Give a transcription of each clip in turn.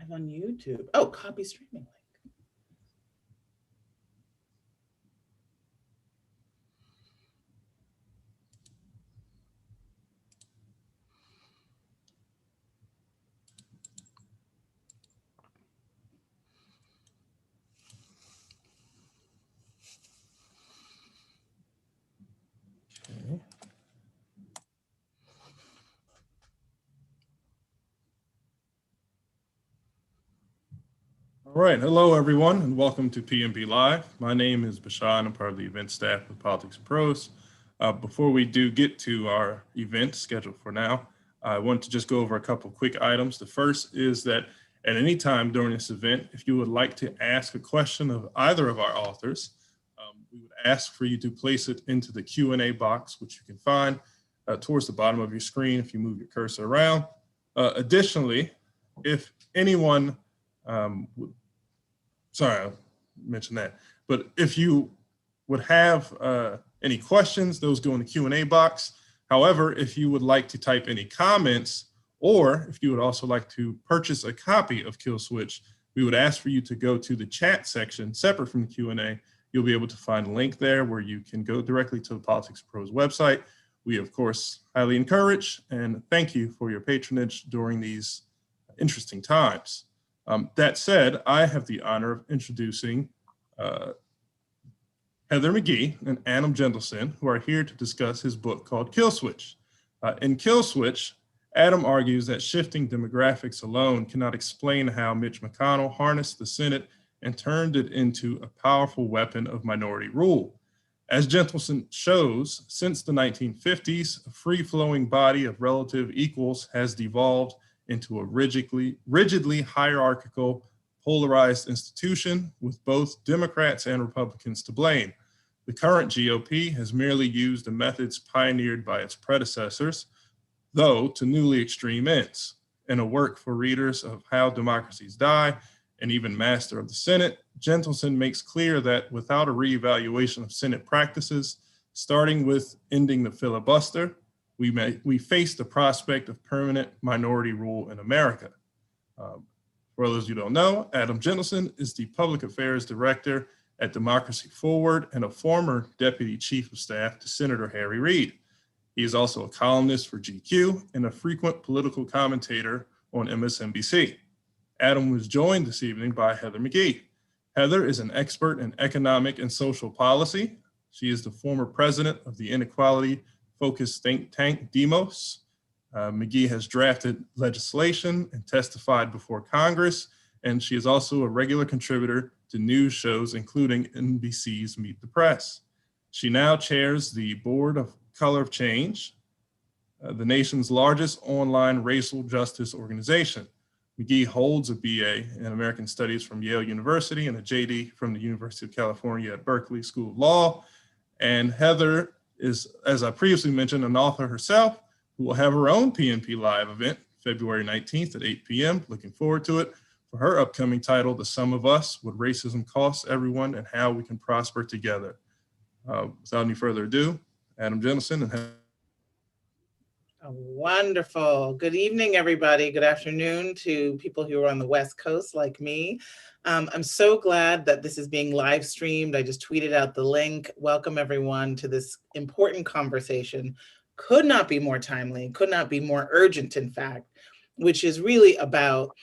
live on YouTube. Oh, copy streaming link. Okay. All right, hello everyone, and welcome to PMP Live. My name is Bashan. I'm part of the event staff with Politics and Prose. Before we do get to our event scheduled for now, I want to just go over a couple quick items. The first is that at any time during this event, if you would like to ask a question of either of our authors, we would ask for you to place it into the Q&A box, which you can find towards the bottom of your screen if you move your cursor around. Additionally, if anyone sorry, I mentioned that. But if you would have any questions, those go in the Q&A box. However, if you would like to type any comments, or if you would also like to purchase a copy of Kill Switch, we would ask for you to go to the chat section separate from the Q&A. You'll be able to find a link there where you can go directly to the Politics and Prose website. We, of course, highly encourage and thank you for your patronage during these interesting times. That said, I have the honor of introducing Heather Mcgee and Adam Jentleson, who are here to discuss his book called Kill Switch. In Kill Switch, Adam argues that shifting demographics alone cannot explain how Mitch McConnell harnessed the Senate and turned it into a powerful weapon of minority rule. As Jentleson shows, since the 1950s, a free-flowing body of relative equals has devolved into a rigidly hierarchical, polarized institution with both Democrats and Republicans to blame. The current GOP has merely used the methods pioneered by its predecessors, though to newly extreme ends. In a work for readers of How Democracies Die, and even Master of the Senate, Jentleson makes clear that without a reevaluation of Senate practices, starting with ending the filibuster, we face the prospect of permanent minority rule in America. For those you don't know, Adam Jentleson is the Public Affairs Director at Democracy Forward and a former Deputy Chief of Staff to Senator Harry Reid. He is also a columnist for GQ and a frequent political commentator on MSNBC. Adam was joined this evening by Heather Mcgee. Heather is an expert in economic and social policy. She is the former president of the inequality-focused think tank Demos. Mcgee has drafted legislation and testified before Congress, and she is also a regular contributor to news shows, including NBC's Meet the Press. She now chairs the Board of Color of Change, the nation's largest online racial justice organization. Mcgee holds a BA in American Studies from Yale University and a JD from the University of California at Berkeley School of Law. And Heather is, as I previously mentioned, an author herself who will have her own PNP Live event February 19th at 8 p.m. Looking forward to it for her upcoming title, The Sum of Us, What Racism Costs Everyone and How We Can Prosper Together. Without any further ado, Adam Jentleson and Heather. Wonderful. Good evening, everybody. Good afternoon to people who are on the West Coast like me. I'm so glad that this is being live streamed. I just tweeted out the link. Welcome, everyone, to this important conversation. Could not be more timely, could not be more urgent, in fact, which is really about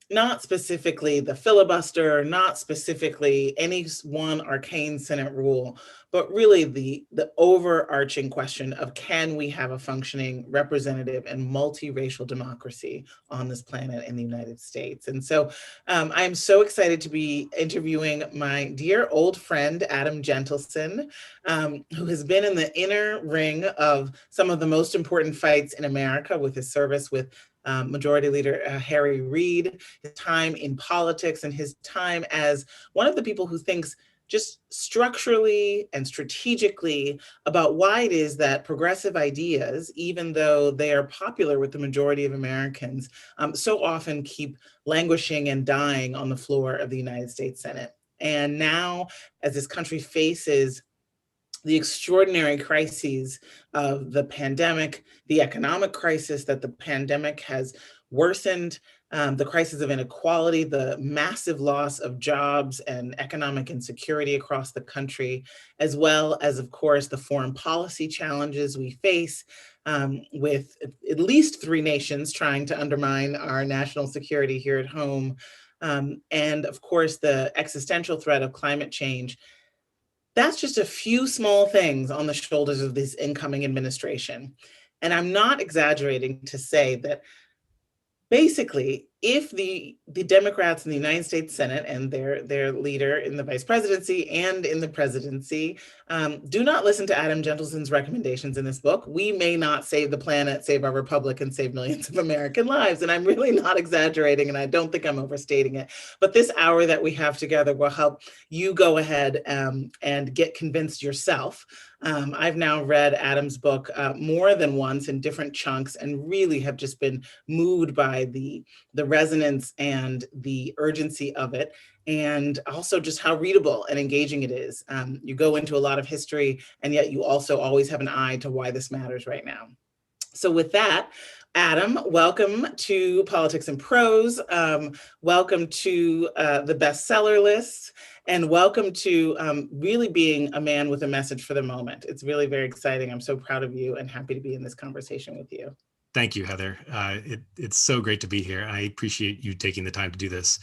not specifically the filibuster, not specifically any one arcane Senate rule, but really the overarching question of can we have a functioning, representative, and multiracial democracy on this planet in the United States? And so I'm so excited to be interviewing my dear old friend, Adam Jentleson, who has been in the inner ring of some of the most important fights in America with his service with Majority Leader Harry Reid, his time in politics, and his time as one of the people who thinks just structurally and strategically about why it is that progressive ideas, even though they are popular with the majority of Americans, so often keep languishing and dying on the floor of the United States Senate. And now, as this country faces the extraordinary crises of the pandemic, the economic crisis that the pandemic has worsened, the crisis of inequality, the massive loss of jobs and economic insecurity across the country, as well as, of course, the foreign policy challenges we face, with at least 3 nations trying to undermine our national security here at home, and of course, the existential threat of climate change. That's just a few small things on the shoulders of this incoming administration. And I'm not exaggerating to say that basically, if the Democrats in the United States Senate and their leader in the vice presidency and in the presidency do not listen to Adam Gentleson's recommendations in this book, we may not save the planet, save our republic, and save millions of American lives. And I'm really not exaggerating, and I don't think I'm overstating it. But this hour that we have together will help you go ahead and get convinced yourself. I've now read Adam's book more than once in different chunks, and really have just been moved by the resonance and the urgency of it, and also just how readable and engaging it is. You go into a lot of history, and yet you also always have an eye to why this matters right now. So with that, Adam, welcome to Politics and Prose. Welcome to the bestseller list, and welcome to really being a man with a message for the moment. It's really very exciting. I'm so proud of you and happy to be in this conversation with you. Thank you, Heather. It's so great to be here. I appreciate you taking the time to do this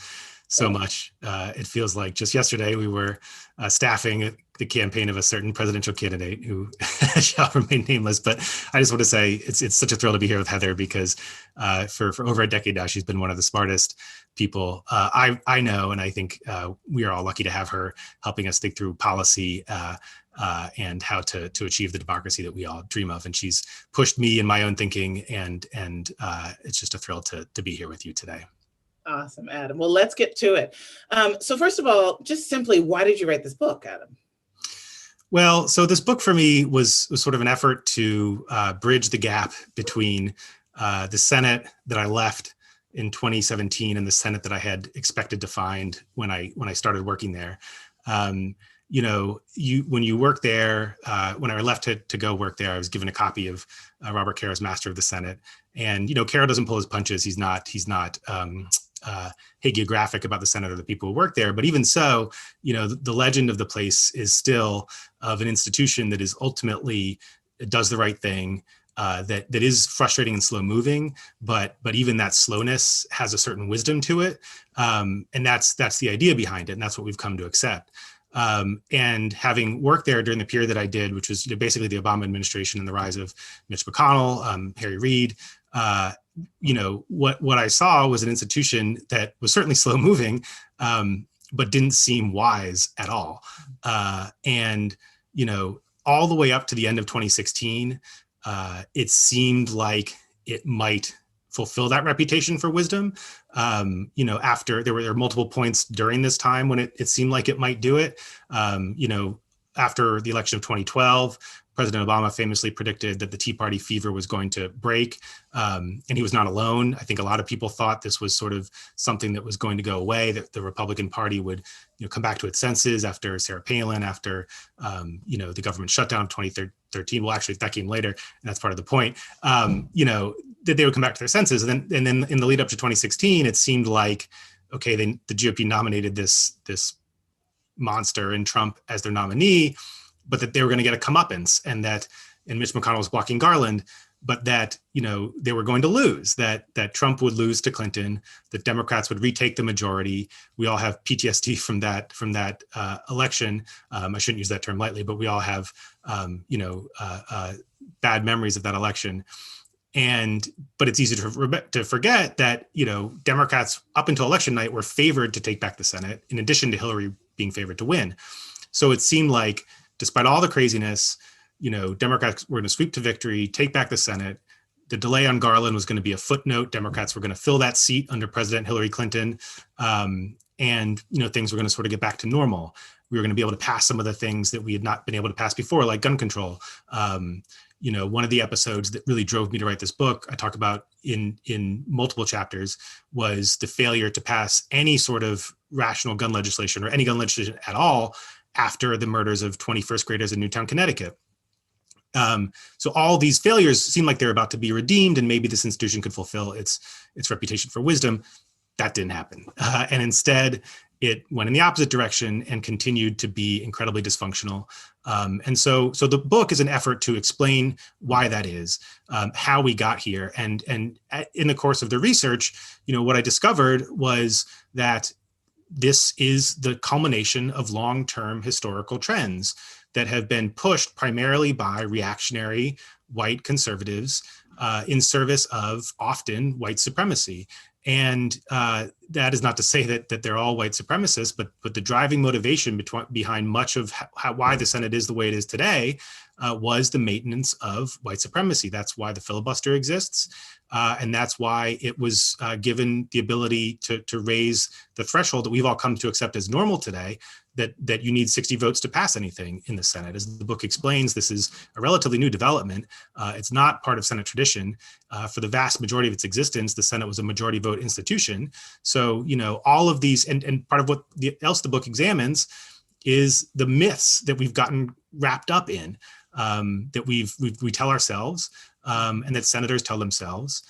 so much. It feels like just yesterday we were staffing the campaign of a certain presidential candidate who shall remain nameless. But I just want to say it's such a thrill to be here with Heather, because for over a decade now, she's been one of the smartest people I know. And I think we are all lucky to have her helping us think through policy and how to achieve the democracy that we all dream of. And she's pushed me in my own thinking, and it's just a thrill to be here with you today. Awesome, Adam. Well, let's get to it. So first of all, just simply, why did you write this book, Adam? Well, so this book for me was sort of an effort to bridge the gap between the Senate that I left in 2017 and the Senate that I had expected to find when I started working there. When you work there, when I left to go work there, I was given a copy of Robert Caro's Master of the Senate. And, Caro doesn't pull his punches. He's not hagiographic about the Senate or the people who work there. But even so, the legend of the place is still of an institution that is ultimately does the right thing, that is frustrating and slow moving, but even that slowness has a certain wisdom to it. And that's the idea behind it. And that's what we've come to accept. And having worked there during the period that I did, which was basically the Obama administration and the rise of Mitch McConnell, Harry Reid, what I saw was an institution that was certainly slow moving, but didn't seem wise at all. And all the way up to the end of 2016, it seemed like it might fulfill that reputation for wisdom. After there were multiple points during this time when it seemed like it might do it. After the election of 2012, President Obama famously predicted that the Tea Party fever was going to break, and he was not alone. I think a lot of people thought this was sort of something that was going to go away, that the Republican Party would come back to its senses after Sarah Palin, after the government shutdown of 2013. Well, actually, that came later, and that's part of the point. That they would come back to their senses. And then in the lead up to 2016, it seemed like, okay, the GOP nominated this monster in Trump as their nominee, but that they were going to get a comeuppance, and Mitch McConnell was blocking Garland, but that, they were going to lose, that Trump would lose to Clinton, that Democrats would retake the majority. We all have PTSD from that election. I shouldn't use that term lightly, but we all have, bad memories of that election. But it's easy to forget that, Democrats up until election night were favored to take back the Senate, in addition to Hillary being favored to win. So it seemed like, despite all the craziness, Democrats were going to sweep to victory, take back the Senate. The delay on Garland was going to be a footnote. Democrats were going to fill that seat under President Hillary Clinton. And things were going to sort of get back to normal. We were going to be able to pass some of the things that we had not been able to pass before, like gun control. One of the episodes that really drove me to write this book, I talk about in multiple chapters, was the failure to pass any sort of rational gun legislation or any gun legislation at all after the murders of 21st graders in Newtown, Connecticut. So all these failures seem like they're about to be redeemed, and maybe this institution could fulfill its reputation for wisdom. That didn't happen. And instead, it went in the opposite direction and continued to be incredibly dysfunctional. And so the book is an effort to explain why that is, how we got here. And in the course of the research, what I discovered was that this is the culmination of long-term historical trends that have been pushed primarily by reactionary white conservatives in service of often white supremacy. And that is not to say that they're all white supremacists, but the driving motivation behind much of why the Senate is the way it is today was the maintenance of white supremacy. That's why the filibuster exists. And that's why it was given the ability to raise the threshold that we've all come to accept as normal today, that you need 60 votes to pass anything in the Senate. As the book explains, this is a relatively new development. It's not part of Senate tradition. For the vast majority of its existence, the Senate was a majority vote institution. So, all of these, and part of what else the book examines is the myths that we've gotten wrapped up in, that we tell ourselves, and that senators tell themselves.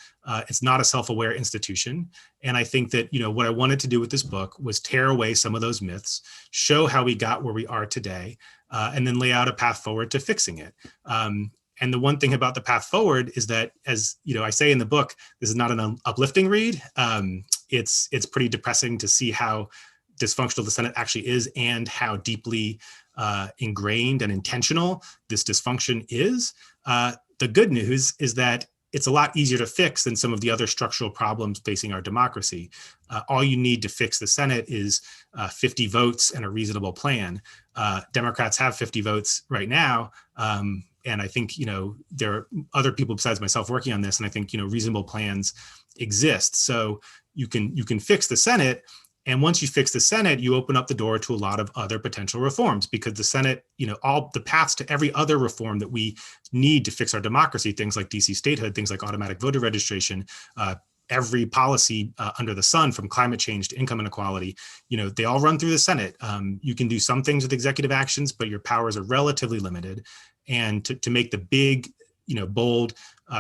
It's not a self-aware institution. And I think that, what I wanted to do with this book was tear away some of those myths, show how we got where we are today, and then lay out a path forward to fixing it. And the one thing about the path forward is that, as I say in the book, this is not an uplifting read. It's pretty depressing to see how dysfunctional the Senate actually is and how deeply ingrained and intentional this dysfunction is. The good news is that it's a lot easier to fix than some of the other structural problems facing our democracy. All you need to fix the Senate is 50 votes and a reasonable plan. Democrats have 50 votes right now. And I think, there are other people besides myself working on this. And I think, reasonable plans exist. So you can fix the Senate. And once you fix the Senate, you open up the door to a lot of other potential reforms, because the Senate, all the paths to every other reform that we need to fix our democracy, things like DC statehood, things like automatic voter registration, every policy under the sun, from climate change to income inequality, they all run through the Senate. You can do some things with executive actions, but your powers are relatively limited. And to make the big, bold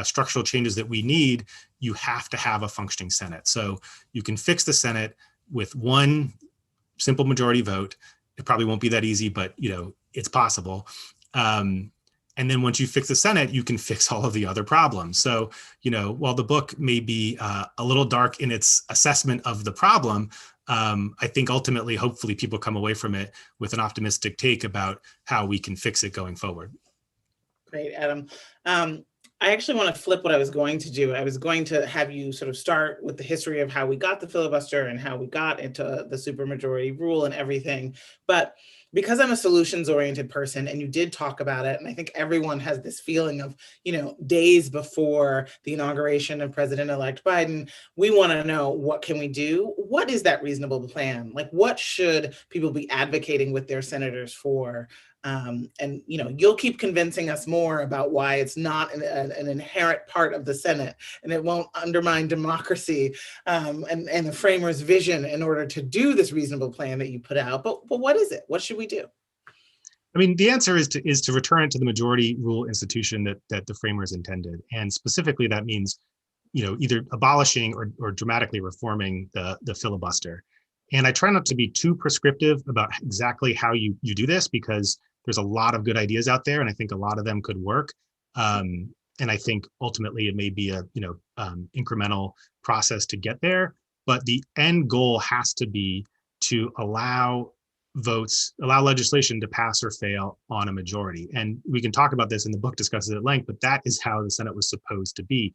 structural changes that we need, you have to have a functioning Senate. So you can fix the Senate with one simple majority vote. It probably won't be that easy, but it's possible. And then once you fix the Senate, you can fix all of the other problems. So, while the book may be a little dark in its assessment of the problem, I think ultimately, hopefully, people come away from it with an optimistic take about how we can fix it going forward. Great, Adam. I actually want to flip what I was going to do. I was going to have you sort of start with the history of how we got the filibuster and how we got into the supermajority rule and everything. But because I'm a solutions-oriented person, and you did talk about it, and I think everyone has this feeling of, days before the inauguration of President-elect Biden, we want to know, what can we do? What is that reasonable plan? Like, what should people be advocating with their senators for? And you'll keep convincing us more about why it's not an inherent part of the Senate, and it won't undermine democracy and the framers' vision in order to do this reasonable plan that you put out. But what is it? What should we do? I mean, the answer is to return it to the majority rule institution that the framers intended, and specifically that means, either abolishing or dramatically reforming the filibuster. And I try not to be too prescriptive about exactly how you do this, because there's a lot of good ideas out there, and I think a lot of them could work. And I think ultimately it may be a incremental process to get there, but the end goal has to be to allow legislation to pass or fail on a majority. And we can talk about this, and the book discusses it at length, but that is how the Senate was supposed to be.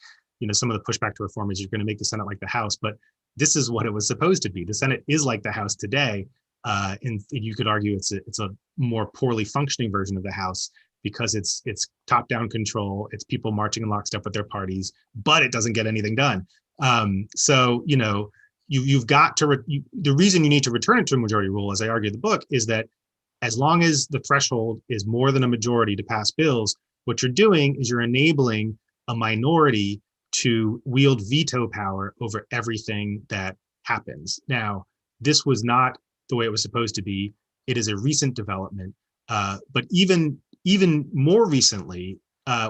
Some of the pushback to reform is you're going to make the Senate like the House, but this is what it was supposed to be. The Senate is like the House today. And you could argue it's a more poorly functioning version of the House, because it's top-down control, it's people marching in lockstep with their parties, but it doesn't get anything done. So you've got to the reason you need to return it to a majority rule, as I argue in the book, is that as long as the threshold is more than a majority to pass bills, what you're doing is you're enabling a minority to wield veto power over everything that happens. Now, this was not the way it was supposed to be. It is a recent development, but even more recently,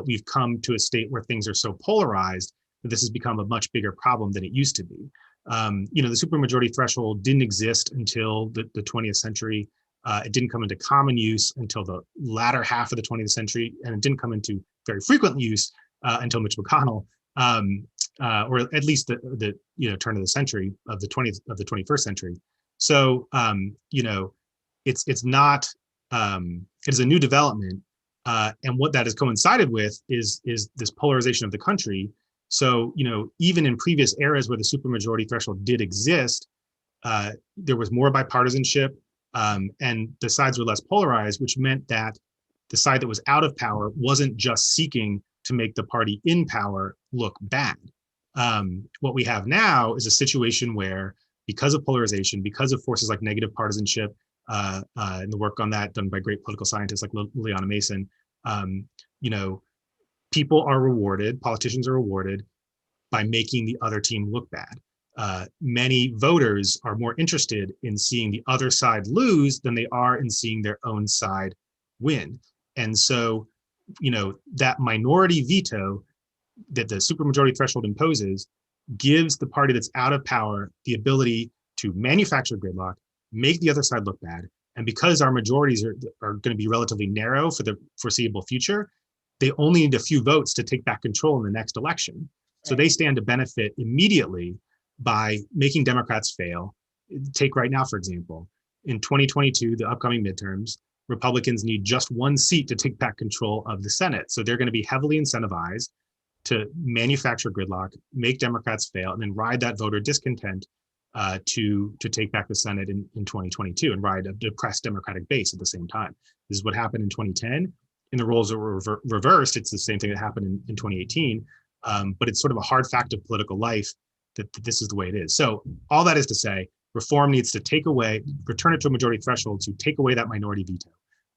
we've come to a state where things are so polarized that this has become a much bigger problem than it used to be. The supermajority threshold didn't exist until the 20th century. It didn't come into common use until the latter half of the 20th century, and it didn't come into very frequent use until Mitch McConnell, or at least the turn of the century of the 21st century. So it's not it is a new development, and what that has coincided with is this polarization of the country. So even in previous eras where the supermajority threshold did exist, there was more bipartisanship, and the sides were less polarized, which meant that the side that was out of power wasn't just seeking to make the party in power look bad. What we have now is a situation where, because of polarization, because of forces like negative partisanship, and the work on that done by great political scientists like Liliana Mason, people are rewarded, politicians are rewarded by making the other team look bad. Many voters are more interested in seeing the other side lose than they are in seeing their own side win. And so, that minority veto that the supermajority threshold imposes gives the party that's out of power the ability to manufacture gridlock, make the other side look bad. And because our majorities are going to be relatively narrow for the foreseeable future, they only need a few votes to take back control in the next election. So they stand to benefit immediately by making Democrats fail. Take right now, for example, in 2022, the upcoming midterms, Republicans need just one seat to take back control of the Senate. So they're going to be heavily incentivized to manufacture gridlock, make Democrats fail, and then ride that voter discontent to take back the Senate in 2022 and ride a depressed Democratic base at the same time. This is what happened in 2010. In the roles that were reversed, it's the same thing that happened in 2018. But it's sort of a hard fact of political life that this is the way it is. So all that is to say, reform needs to return it to a majority threshold to take away that minority veto.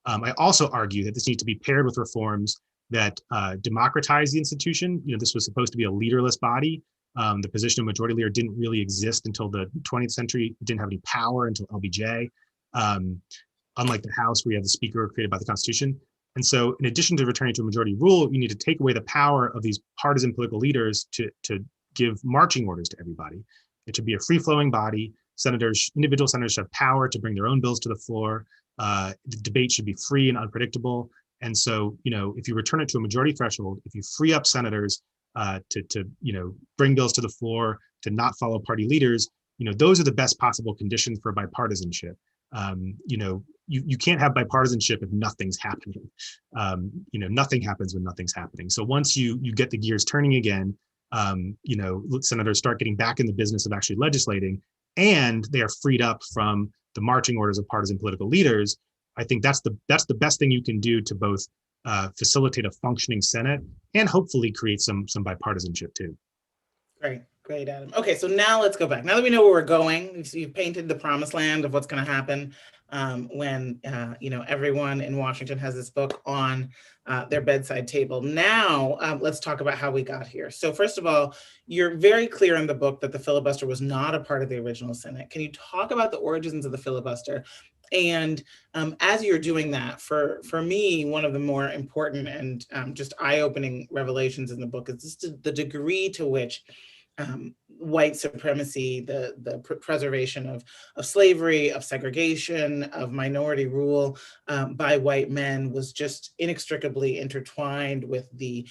I also argue that this needs to be paired with reforms that democratize the institution. This was supposed to be a leaderless body. The position of majority leader didn't really exist until the 20th century. It didn't have any power until LBJ. Unlike the House, where you have the speaker created by the Constitution. And so in addition to returning to a majority rule, you need to take away the power of these partisan political leaders to give marching orders to everybody. It should be a free-flowing body. Individual senators should have power to bring their own bills to the floor. The debate should be free and unpredictable. And so, if you return it to a majority threshold, if you free up senators to bring bills to the floor, to not follow party leaders, those are the best possible conditions for bipartisanship. You can't have bipartisanship if nothing's happening. Nothing happens when nothing's happening. So once you get the gears turning again, senators start getting back in the business of actually legislating, and they are freed up from the marching orders of partisan political leaders. I think that's the best thing you can do to both facilitate a functioning Senate and hopefully create some bipartisanship too. Great, Adam. Okay, so now let's go back. Now that we know where we're going, you've painted the promised land of what's going to happen when everyone in Washington has this book on their bedside table. Now let's talk about how we got here. So first of all, you're very clear in the book that the filibuster was not a part of the original Senate. Can you talk about the origins of the filibuster? And as you're doing that, for me, one of the more important and just eye-opening revelations in the book is just the degree to which white supremacy, the preservation of slavery, of segregation, of minority rule by white men was just inextricably intertwined with the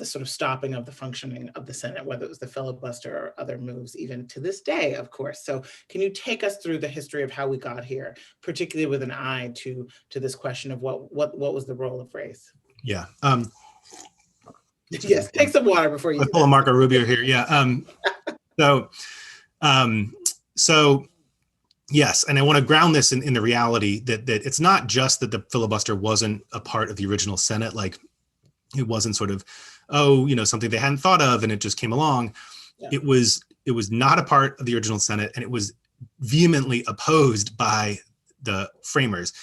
sort of stopping of the functioning of the Senate, whether it was the filibuster or other moves, even to this day, of course. So can you take us through the history of how we got here, particularly with an eye to this question of what was the role of race? Yeah. Yes, take some water before you. Let's pull a Marco Rubio here. Yeah. So yes, and I want to ground this in the reality that it's not just that the filibuster wasn't a part of the original Senate, like it wasn't sort of something they hadn't thought of and it just came along. Yeah. It was not a part of the original Senate, and it was vehemently opposed by the framers.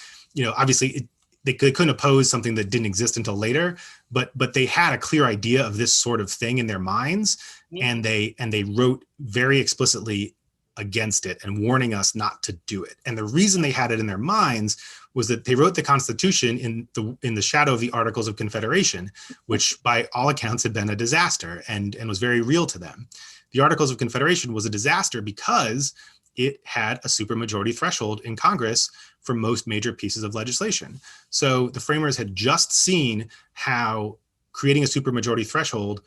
Obviously they couldn't oppose something that didn't exist until later, but they had a clear idea of this sort of thing in their minds, and they wrote very explicitly against it and warning us not to do it. And the reason they had it in their minds was that they wrote the Constitution in the shadow of the Articles of Confederation, which by all accounts had been a disaster and was very real to them. The Articles of Confederation was a disaster because it had a supermajority threshold in Congress for most major pieces of legislation. So the framers had just seen how creating a supermajority threshold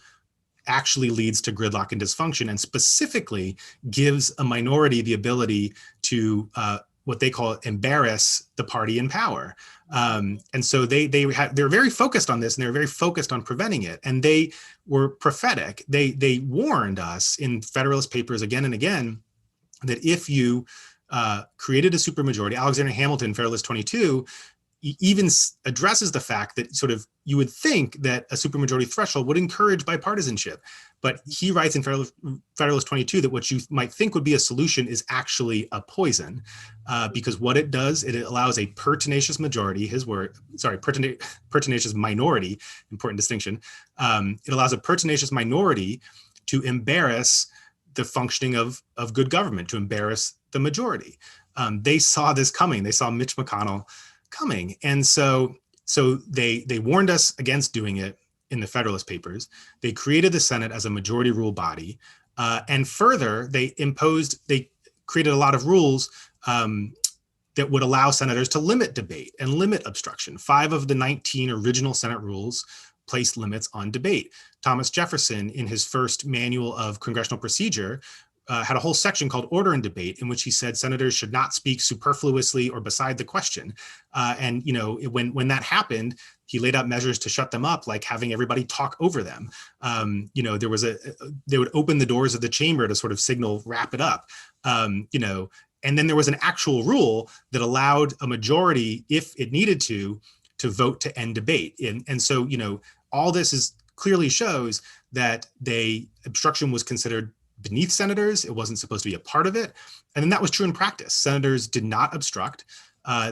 actually leads to gridlock and dysfunction, and specifically gives a minority the ability to what they call embarrass the party in power. And so they're very focused on this, and they're very focused on preventing it. And they were prophetic. They warned us in Federalist Papers again and again that if you created a supermajority, Alexander Hamilton, Federalist 22, even addresses the fact that sort of you would think that a supermajority threshold would encourage bipartisanship. But he writes in Federalist 22 that what you might think would be a solution is actually a poison, because what it does, it allows a pertinacious majority, pertinacious minority, important distinction. It allows a pertinacious minority to embarrass the functioning of good government, to embarrass the majority. They saw this coming. They saw Mitch McConnell coming. And so they warned us against doing it in the Federalist Papers. They created the Senate as a majority rule body. And further, they created a lot of rules that would allow senators to limit debate and limit obstruction. 5 of the 19 original Senate rules placed limits on debate. Thomas Jefferson, in his first manual of congressional procedure, had a whole section called Order and Debate, in which he said senators should not speak superfluously or beside the question. And when that happened, he laid out measures to shut them up, like having everybody talk over them. They would open the doors of the chamber to sort of signal wrap it up. And then there was an actual rule that allowed a majority, if it needed to vote to end debate. And so all this clearly shows that obstruction was considered beneath senators. It wasn't supposed to be a part of it. And then that was true in practice. Senators did not obstruct.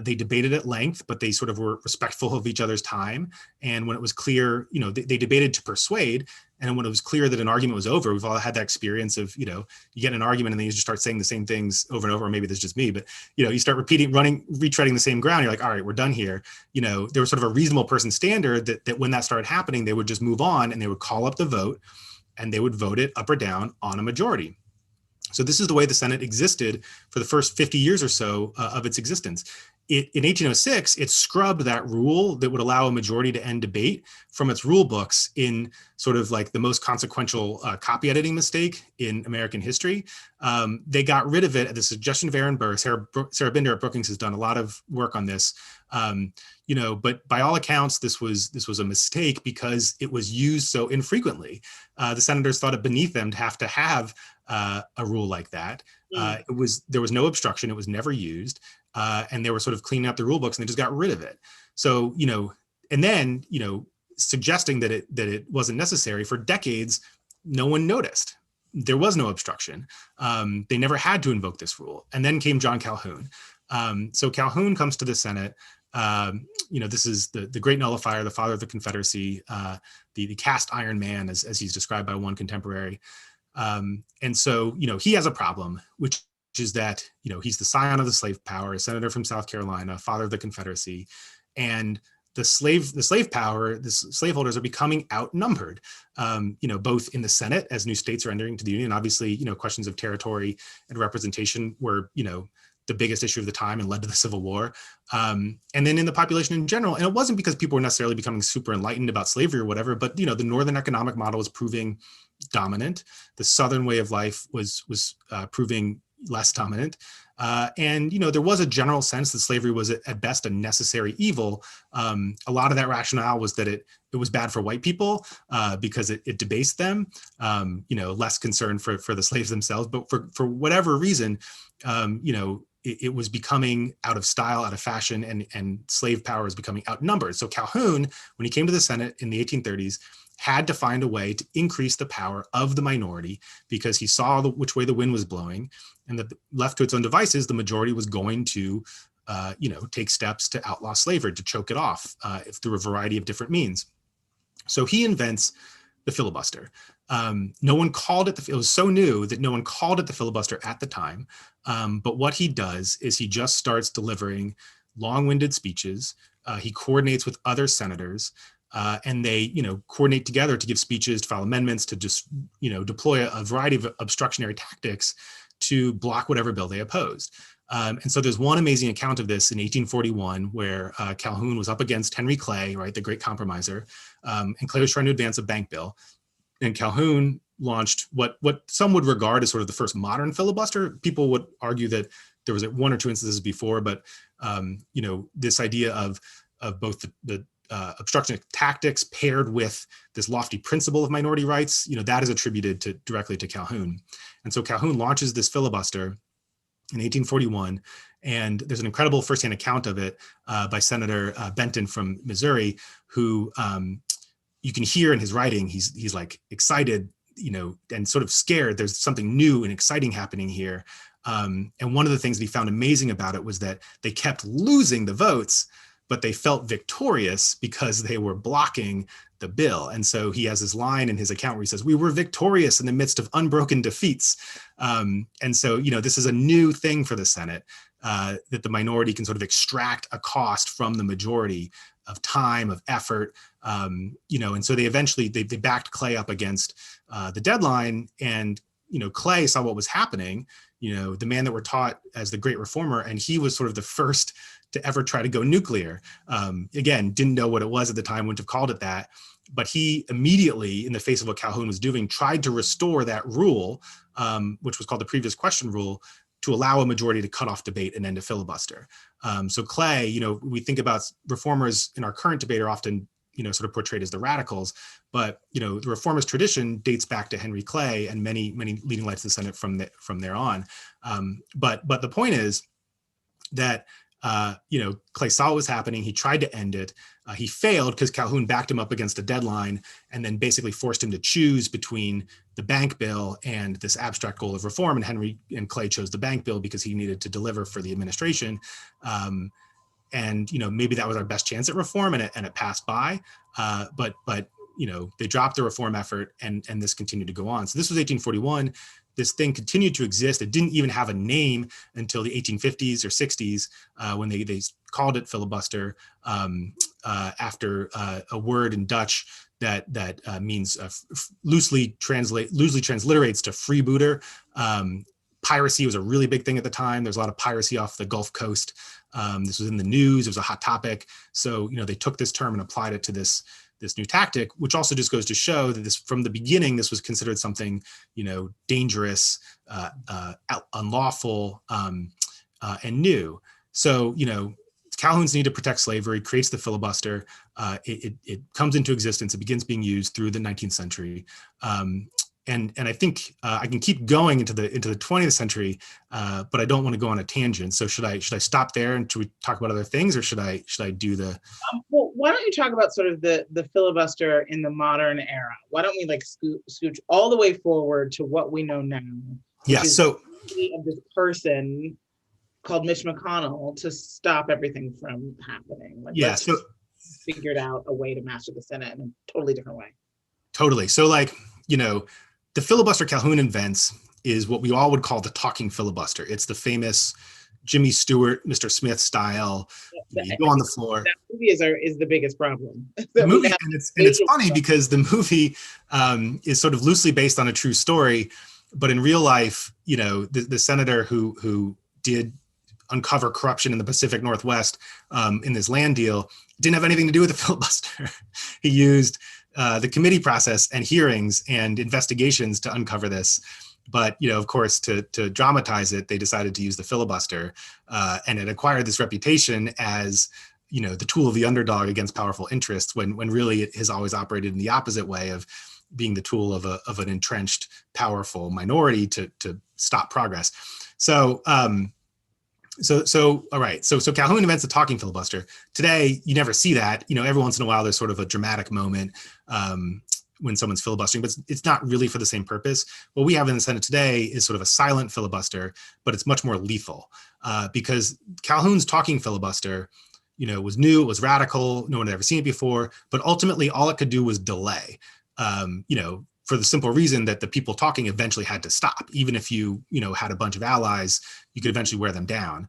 They debated at length, but they sort of were respectful of each other's time. And when it was clear, they debated to persuade. And when it was clear that an argument was over, we've all had that experience of, you get an argument and then you just start saying the same things over and over, or maybe that's just me, but, you start retreading the same ground. You're like, all right, we're done here. There was sort of a reasonable person standard that when that started happening, they would just move on and they would call up the vote and they would vote it up or down on a majority. So this is the way the Senate existed for the first 50 years or so of its existence. In 1806, it scrubbed that rule that would allow a majority to end debate from its rule books in sort of like the most consequential copy editing mistake in American history. They got rid of it at the suggestion of Aaron Burr. Sarah Binder at Brookings has done a lot of work on this. But by all accounts, this was a mistake because it was used so infrequently. The senators thought it beneath them to have a rule like that. There was no obstruction. It was never used. And they were sort of cleaning up the rule books and they just got rid of it. So, and then, suggesting that it wasn't necessary for decades, no one noticed. There was no obstruction. They never had to invoke this rule. And then came John Calhoun. So Calhoun comes to the Senate. This is the great nullifier, the father of the Confederacy, the cast iron man, as he's described by one contemporary. And so, he has a problem, which is that, he's the scion of the slave power, a senator from South Carolina, father of the Confederacy, and the slaveholders are becoming outnumbered, both in the Senate as new states are entering into the Union. Obviously, questions of territory and representation were, the biggest issue of the time and led to the Civil War. And then in the population in general, and it wasn't because people were necessarily becoming super enlightened about slavery or whatever, but, the Northern economic model was proving dominant. The Southern way of life was proving less dominant. And, there was a general sense that slavery was at best a necessary evil. A lot of that rationale was that it was bad for white people because it debased them, less concern for the slaves themselves. But for whatever reason, it was becoming out of style, out of fashion, and slave power was becoming outnumbered. So Calhoun, when he came to the Senate in the 1830s, had to find a way to increase the power of the minority because he saw which way the wind was blowing, and that left to its own devices, the majority was going to, take steps to outlaw slavery, to choke it off through a variety of different means. So he invents the filibuster. No one called it, it was so new that no one called it the filibuster at the time. But what he does is he just starts delivering long-winded speeches. He coordinates with other senators, and they, coordinate together to give speeches, to file amendments, to just, deploy a variety of obstructionary tactics to block whatever bill they opposed. And so there's one amazing account of this in 1841 where Calhoun was up against Henry Clay, right, the great compromiser, and Clay was trying to advance a bank bill. And Calhoun launched what some would regard as sort of the first modern filibuster. People would argue that there was one or two instances before, but this idea of both the obstruction tactics paired with this lofty principle of minority rights, that is attributed directly to Calhoun. And so Calhoun launches this filibuster in 1841, and there's an incredible firsthand account of it by Senator Benton from Missouri, who you can hear in his writing, he's like excited, and sort of scared. There's something new and exciting happening here. And one of the things that he found amazing about it was that they kept losing the votes, but they felt victorious because they were blocking the bill. And so he has this line in his account where he says, "We were victorious in the midst of unbroken defeats." And so, this is a new thing for the Senate, that the minority can sort of extract a cost from the majority of time, of effort, and so they eventually, they backed Clay up against the deadline. And, Clay saw what was happening, the man that we're taught as the great reformer, and he was sort of the first to ever try to go nuclear. Again, didn't know what it was at the time, wouldn't have called it that. But he immediately, in the face of what Calhoun was doing, tried to restore that rule, which was called the previous question rule, to allow a majority to cut off debate and end a filibuster. So Clay, we think about reformers in our current debate are often, sort of portrayed as the radicals, but, the reformist tradition dates back to Henry Clay and many leading lights of the Senate from there on. But the point is that, Clay saw what was happening. He tried to end it. He failed because Calhoun backed him up against a deadline and then basically forced him to choose between the bank bill and this abstract goal of reform. And Henry and Clay chose the bank bill because he needed to deliver for the administration. And maybe that was our best chance at reform, and it passed by. But they dropped the reform effort, and this continued to go on. So this was 1841. This thing continued to exist. It didn't even have a name until the 1850s or 60s, when they called it filibuster, after a word in Dutch that means loosely transliterates to freebooter. Piracy was a really big thing at the time. There's a lot of piracy off the Gulf Coast. This was in the news. It was a hot topic. So they took this term and applied it to this new tactic, which also just goes to show that from the beginning, this was considered something, dangerous, unlawful, and new. So, Calhoun's need to protect slavery, creates the filibuster. It comes into existence. It begins being used through the 19th century. And I think I can keep going into the 20th century, but I don't want to go on a tangent. So should I stop there and should we talk about other things, or should I do the? Well, why don't you talk about sort of the filibuster in the modern era? Why don't we scooch all the way forward to what we know now? Yeah. So of this person called Mitch McConnell to stop everything from happening. Let's figured out a way to master the Senate in a totally different way. Totally. So the filibuster Calhoun invents is what we all would call the talking filibuster. It's the famous Jimmy Stewart, Mr. Smith style. You go on the floor. That movie is the biggest problem. The movie, and it's funny because the movie is sort of loosely based on a true story, but in real life, the senator who did uncover corruption in the Pacific Northwest in this land deal didn't have anything to do with the filibuster. He used the committee process and hearings and investigations to uncover this. But, of course, to dramatize it, they decided to use the filibuster, and it acquired this reputation as, the tool of the underdog against powerful interests, when really it has always operated in the opposite way of being the tool of an entrenched, powerful minority to stop progress. So, all right. So Calhoun invents the talking filibuster. Today, you never see that. Every once in a while, there's sort of a dramatic moment when someone's filibustering, but it's not really for the same purpose. What we have in the Senate today is sort of a silent filibuster, but it's much more lethal because Calhoun's talking filibuster, was new, it was radical. No one had ever seen it before, but ultimately all it could do was delay. for the simple reason that the people talking eventually had to stop. Even if you had a bunch of allies, you could eventually wear them down.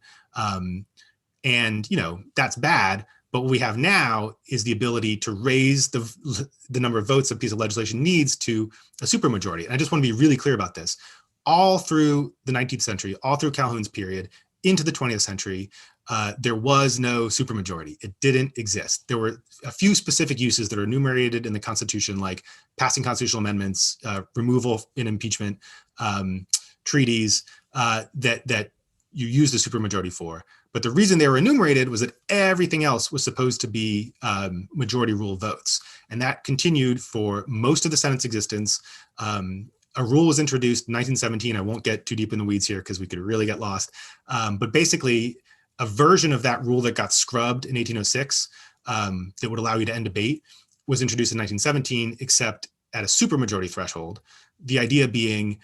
And that's bad. But what we have now is the ability to raise the number of votes a piece of legislation needs to a supermajority. And I just want to be really clear about this. All through the 19th century, all through Calhoun's period, into the 20th century, there was no supermajority. It didn't exist. There were a few specific uses that are enumerated in the Constitution, like passing constitutional amendments, removal in impeachment, treaties that you use the supermajority for. But the reason they were enumerated was that everything else was supposed to be majority rule votes. And that continued for most of the Senate's existence. A rule was introduced in 1917. I won't get too deep in the weeds here because we could really get lost. But basically, a version of that rule that got scrubbed in 1806 that would allow you to end debate was introduced in 1917, except at a supermajority threshold. The idea being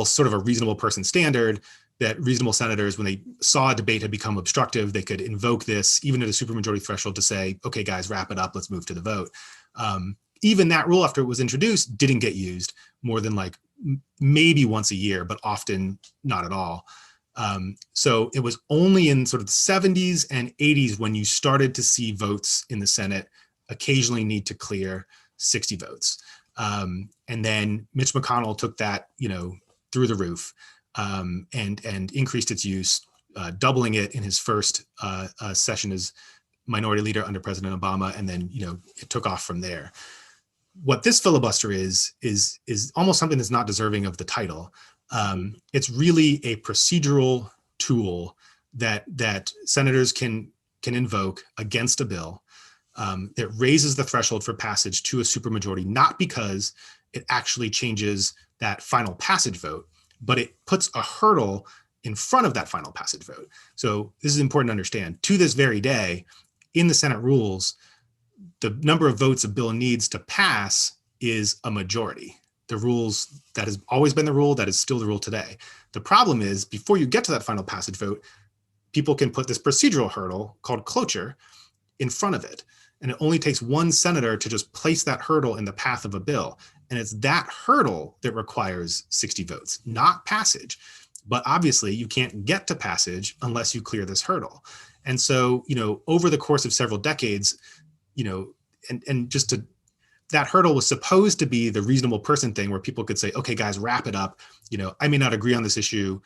sort of a reasonable person standard, that reasonable senators, when they saw a debate had become obstructive, they could invoke this, even at a supermajority threshold, to say, okay, guys, wrap it up, let's move to the vote. Even that rule, after it was introduced, didn't get used more than like maybe once a year, but often not at all. So it was only in sort of the 70s and 80s when you started to see votes in the Senate occasionally need to clear 60 votes. And then Mitch McConnell took that, through the roof. And increased its use, doubling it in his first session as minority leader under President Obama, and then it took off from there. What this filibuster is almost something that's not deserving of the title. It's really a procedural tool that senators can invoke against a bill that raises the threshold for passage to a supermajority, not because it actually changes that final passage vote, but it puts a hurdle in front of that final passage vote. So this is important to understand. To this very day, in the Senate rules, the number of votes a bill needs to pass is a majority. The rules, that has always been the rule, that is still the rule today. The problem is, before you get to that final passage vote, people can put this procedural hurdle called cloture in front of it. And it only takes one senator to just place that hurdle in the path of a bill. And it's that hurdle that requires 60 votes, not passage. But obviously, you can't get to passage unless you clear this hurdle. And so, over the course of several decades, that hurdle was supposed to be the reasonable person thing where people could say, okay, guys, wrap it up. I may not agree on this issue.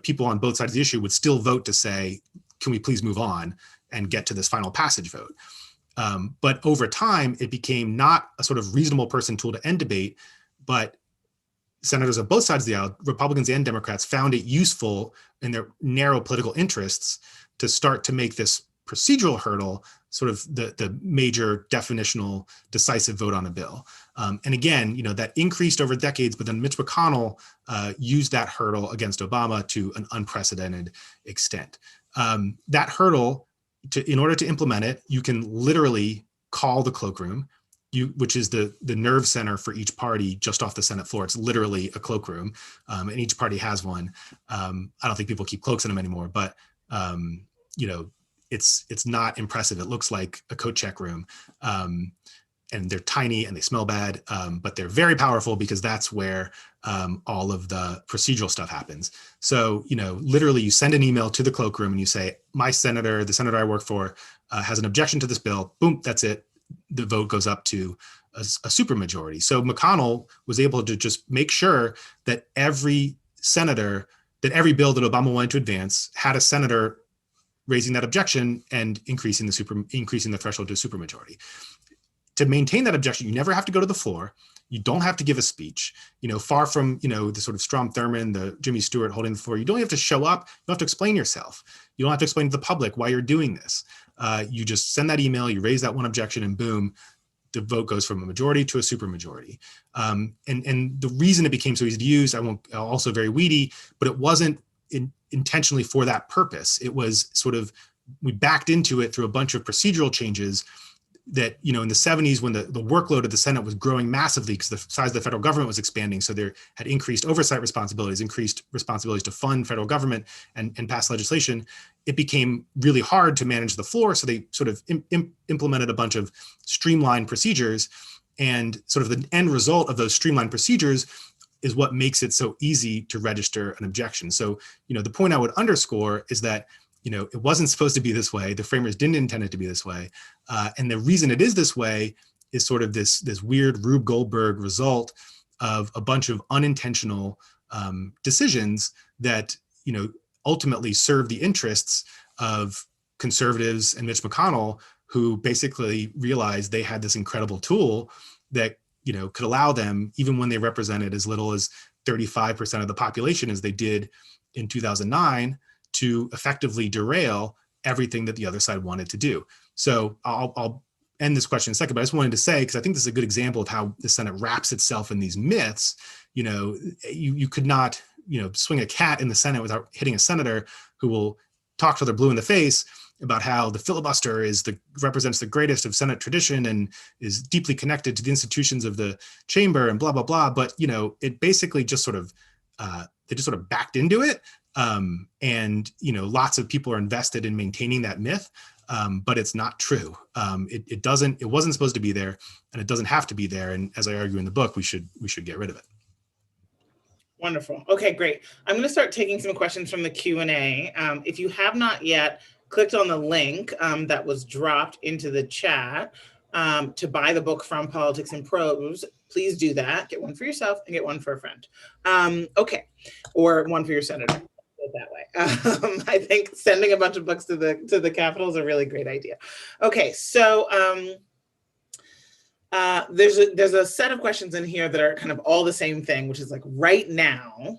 People on both sides of the issue would still vote to say, can we please move on and get to this final passage vote? But over time, it became not a sort of reasonable person tool to end debate, but senators of both sides of the aisle, Republicans and Democrats, found it useful in their narrow political interests to start to make this procedural hurdle sort of the major definitional decisive vote on a bill. And again, that increased over decades, but then Mitch McConnell used that hurdle against Obama to an unprecedented extent. That hurdle, in order to implement it, you can literally call the cloakroom, which is the nerve center for each party just off the Senate floor. It's literally a cloakroom, and each party has one. I don't think people keep cloaks in them anymore, but it's not impressive. It looks like a coat check room, and they're tiny and they smell bad, but they're very powerful because that's where all of the procedural stuff happens. So, literally you send an email to the cloakroom and you say, my senator, the senator I work for, has an objection to this bill. Boom, that's it. The vote goes up to a supermajority. So McConnell was able to just make sure that every bill that Obama wanted to advance had a senator raising that objection and increasing the threshold to a supermajority. To maintain that objection, you never have to go to the floor. You don't have to give a speech. Far from the sort of Strom Thurmond, the Jimmy Stewart holding the floor. You don't have to show up. You don't have to explain yourself. You don't have to explain to the public why you're doing this. You just send that email. You raise that one objection, and boom, the vote goes from a majority to a supermajority. And the reason it became so easy to use, also very weedy, but it wasn't intentionally for that purpose. It was sort of, we backed into it through a bunch of procedural changes that, in the 70s, when the workload of the Senate was growing massively because the size of the federal government was expanding, so there had increased oversight responsibilities, increased responsibilities to fund federal government and pass legislation, it became really hard to manage the floor. So they sort of implemented a bunch of streamlined procedures And sort of the end result of those streamlined procedures is what makes it so easy to register an objection. So, the point I would underscore is that, it wasn't supposed to be this way. The framers didn't intend it to be this way. And the reason it is this way is sort of this weird Rube Goldberg result of a bunch of unintentional decisions that, ultimately serve the interests of conservatives and Mitch McConnell, who basically realized they had this incredible tool that, could allow them, even when they represented as little as 35% of the population as they did in 2009, to effectively derail everything that the other side wanted to do. So I'll end this question in a second, but I just wanted to say, because I think this is a good example of how the Senate wraps itself in these myths. You could not, swing a cat in the Senate without hitting a senator who will talk till they're blue in the face about how the filibuster represents the greatest of Senate tradition and is deeply connected to the institutions of the chamber and blah, blah, blah. But, it basically just sort of, they just sort of backed into it. And, lots of people are invested in maintaining that myth. But it's not true. It wasn't supposed to be there, and it doesn't have to be there. And as I argue in the book, we should get rid of it. Wonderful. Okay, great. I'm going to start taking some questions from the Q&A. If you have not yet clicked on the link that was dropped into the chat to buy the book from Politics and Prose, please do that. Get one for yourself and get one for a friend. Okay, or one for your senator. That way. I think sending a bunch of books to the Capitol is a really great idea. Okay, so there's a set of questions in here that are kind of all the same thing, which is like right now.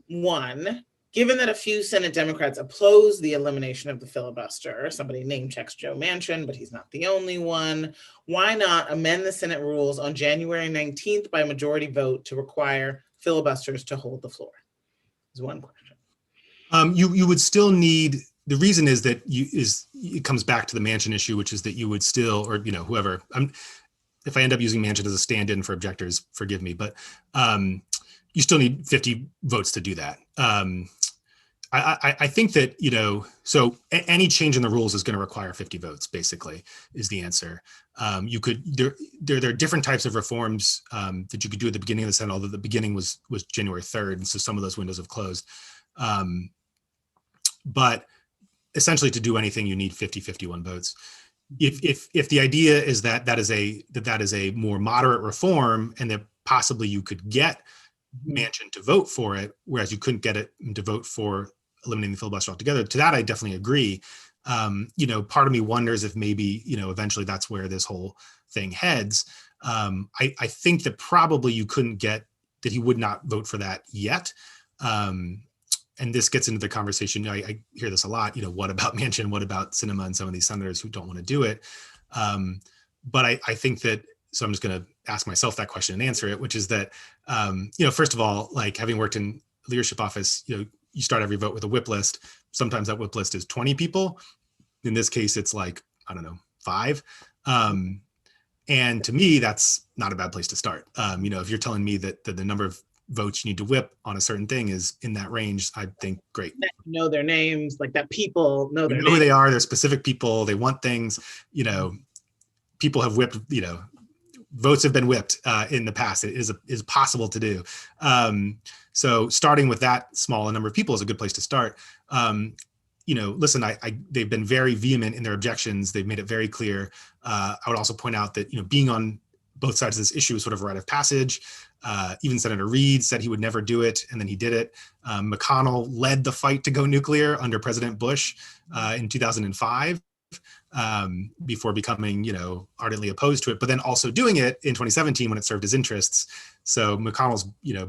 One, given that a few Senate Democrats oppose the elimination of the filibuster, somebody name checks Joe Manchin, but he's not the only one. Why not amend the Senate rules on January 19th by majority vote to require filibusters to hold the floor? Is one question. You would still need, the reason is that it comes back to the Manchin issue, which is that you would still, or whoever, if I end up using Manchin as a stand-in for objectors, forgive me, but you still need 50 votes to do that. I think that, so any change in the rules is going to require 50 votes, basically, is the answer. There are different types of reforms that you could do at the beginning of the Senate, although the beginning was January 3rd, and so some of those windows have closed. But essentially, to do anything, you need 51 votes. If the idea is that is a more moderate reform, and that possibly you could get Manchin to vote for it, whereas you couldn't get it to vote for eliminating the filibuster altogether, to that I definitely agree. Part of me wonders if maybe eventually that's where this whole thing heads. I think that probably you couldn't get that he would not vote for that yet. And this gets into the conversation. I hear this a lot. What about Manchin? What about Sinema and some of these senators who don't want to do it? But I think that, so I'm just going to ask myself that question and answer it, which is that, first of all, like having worked in leadership office, you start every vote with a whip list. Sometimes that whip list is 20 people. In this case, it's like, I don't know, 5. And to me, that's not a bad place to start. If you're telling me that the number of votes you need to whip on a certain thing is in that range, I think great. Know their names, like that people know their names. Who they are, they're specific people, they want things, people have whipped, votes have been whipped in the past. It is possible to do. So starting with that small a number of people is a good place to start. Listen, they've been very vehement in their objections. They've made it very clear. I would also point out that, being on both sides of this issue is sort of a rite of passage. Even Senator Reid said he would never do it, and then he did it. McConnell led the fight to go nuclear under President Bush in 2005 before becoming, ardently opposed to it, but then also doing it in 2017 when it served his interests. So McConnell's,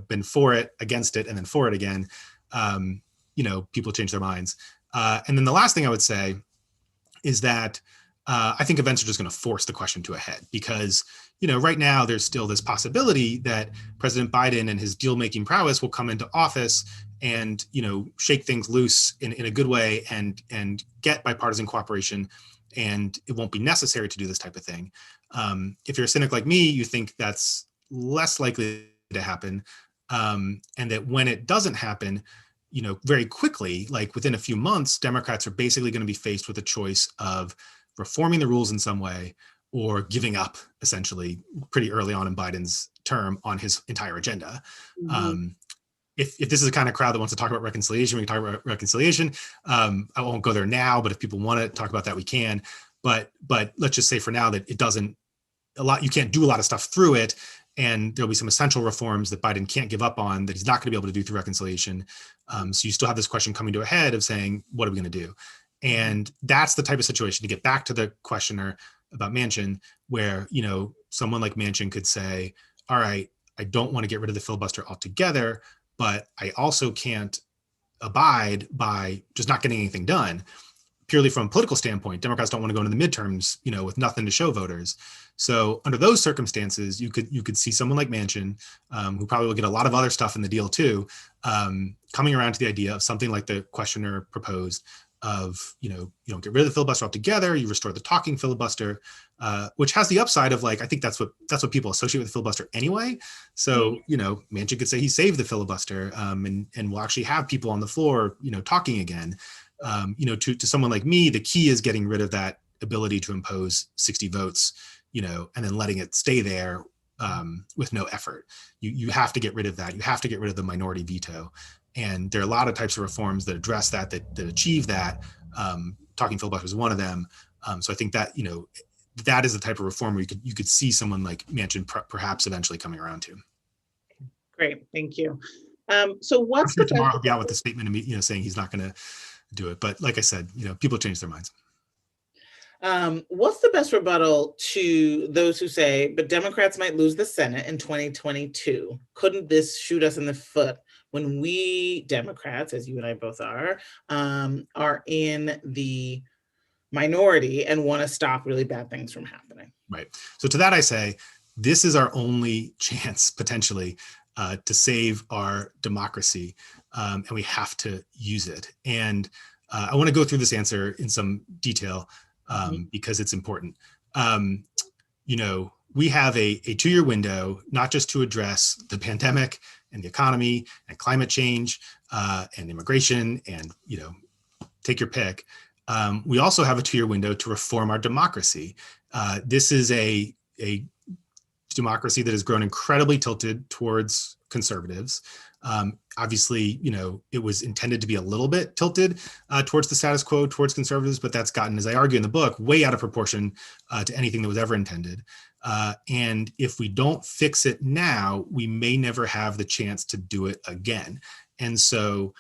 been for it, against it, and then for it again. People change their minds. And then the last thing I would say is that I think events are just going to force the question to a head because, right now there's still this possibility that President Biden and his deal-making prowess will come into office and, shake things loose in a good way and get bipartisan cooperation, and it won't be necessary to do this type of thing. If you're a cynic like me, you think that's less likely to happen, and that when it doesn't happen, very quickly, like within a few months, Democrats are basically going to be faced with a choice of reforming the rules in some way or giving up essentially pretty early on in Biden's term on his entire agenda. Mhm. If this is the kind of crowd that wants to talk about reconciliation, we can talk about reconciliation. I won't go there now, but if people want to talk about that, we can. But let's just say for now that it doesn't you can't do a lot of stuff through it. And there'll be some essential reforms that Biden can't give up on that he's not going to be able to do through reconciliation. So you still have this question coming to a head of saying, what are we going to do? And that's the type of situation, to get back to the questioner about Manchin, where, someone like Manchin could say, all right, I don't want to get rid of the filibuster altogether, but I also can't abide by just not getting anything done. Purely from a political standpoint, Democrats don't want to go into the midterms, with nothing to show voters. So under those circumstances, you could see someone like Manchin, who probably will get a lot of other stuff in the deal too, coming around to the idea of something like the questioner proposed of, you don't get rid of the filibuster altogether, you restore the talking filibuster, which has the upside of, like, I think that's what people associate with the filibuster anyway. So, Manchin could say he saved the filibuster, and we'll actually have people on the floor, talking again. To someone like me, the key is getting rid of that ability to impose 60 votes, and then letting it stay there with no effort. You have to get rid of that. You have to get rid of the minority veto. And there are a lot of types of reforms that address that achieve that. Talking filibuster is one of them. So I think that, that is the type of reform where you could see someone like Manchin perhaps eventually coming around to. Great, thank you. So what's I'm sure tomorrow he'll be out with a statement, saying he's not going to do it. But like I said, people change their minds. What's the best rebuttal to those who say, but Democrats might lose the Senate in 2022? Couldn't this shoot us in the foot when we Democrats, as you and I both are in the minority and want to stop really bad things from happening? Right. So to that I say, this is our only chance potentially to save our democracy, and we have to use it. And I want to go through this answer in some detail because it's important. We have a 2-year window, not just to address the pandemic and the economy and climate change and immigration and, take your pick. We also have a 2-year window to reform our democracy. This is a democracy that has grown incredibly tilted towards conservatives. Obviously, it was intended to be a little bit tilted towards the status quo, towards conservatives, but that's gotten, as I argue in the book, way out of proportion to anything that was ever intended. And if we don't fix it now, we may never have the chance to do it again. And so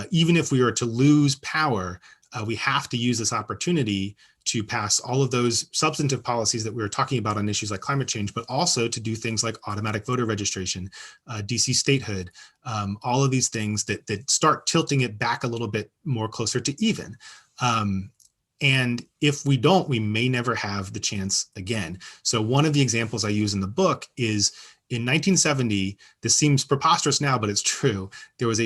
even if we were to lose power, we have to use this opportunity to pass all of those substantive policies that we were talking about on issues like climate change, but also to do things like automatic voter registration, DC statehood, all of these things that start tilting it back a little bit more closer to even. And if we don't, we may never have the chance again. So one of the examples I use in the book is in 1970, this seems preposterous now, but it's true. There was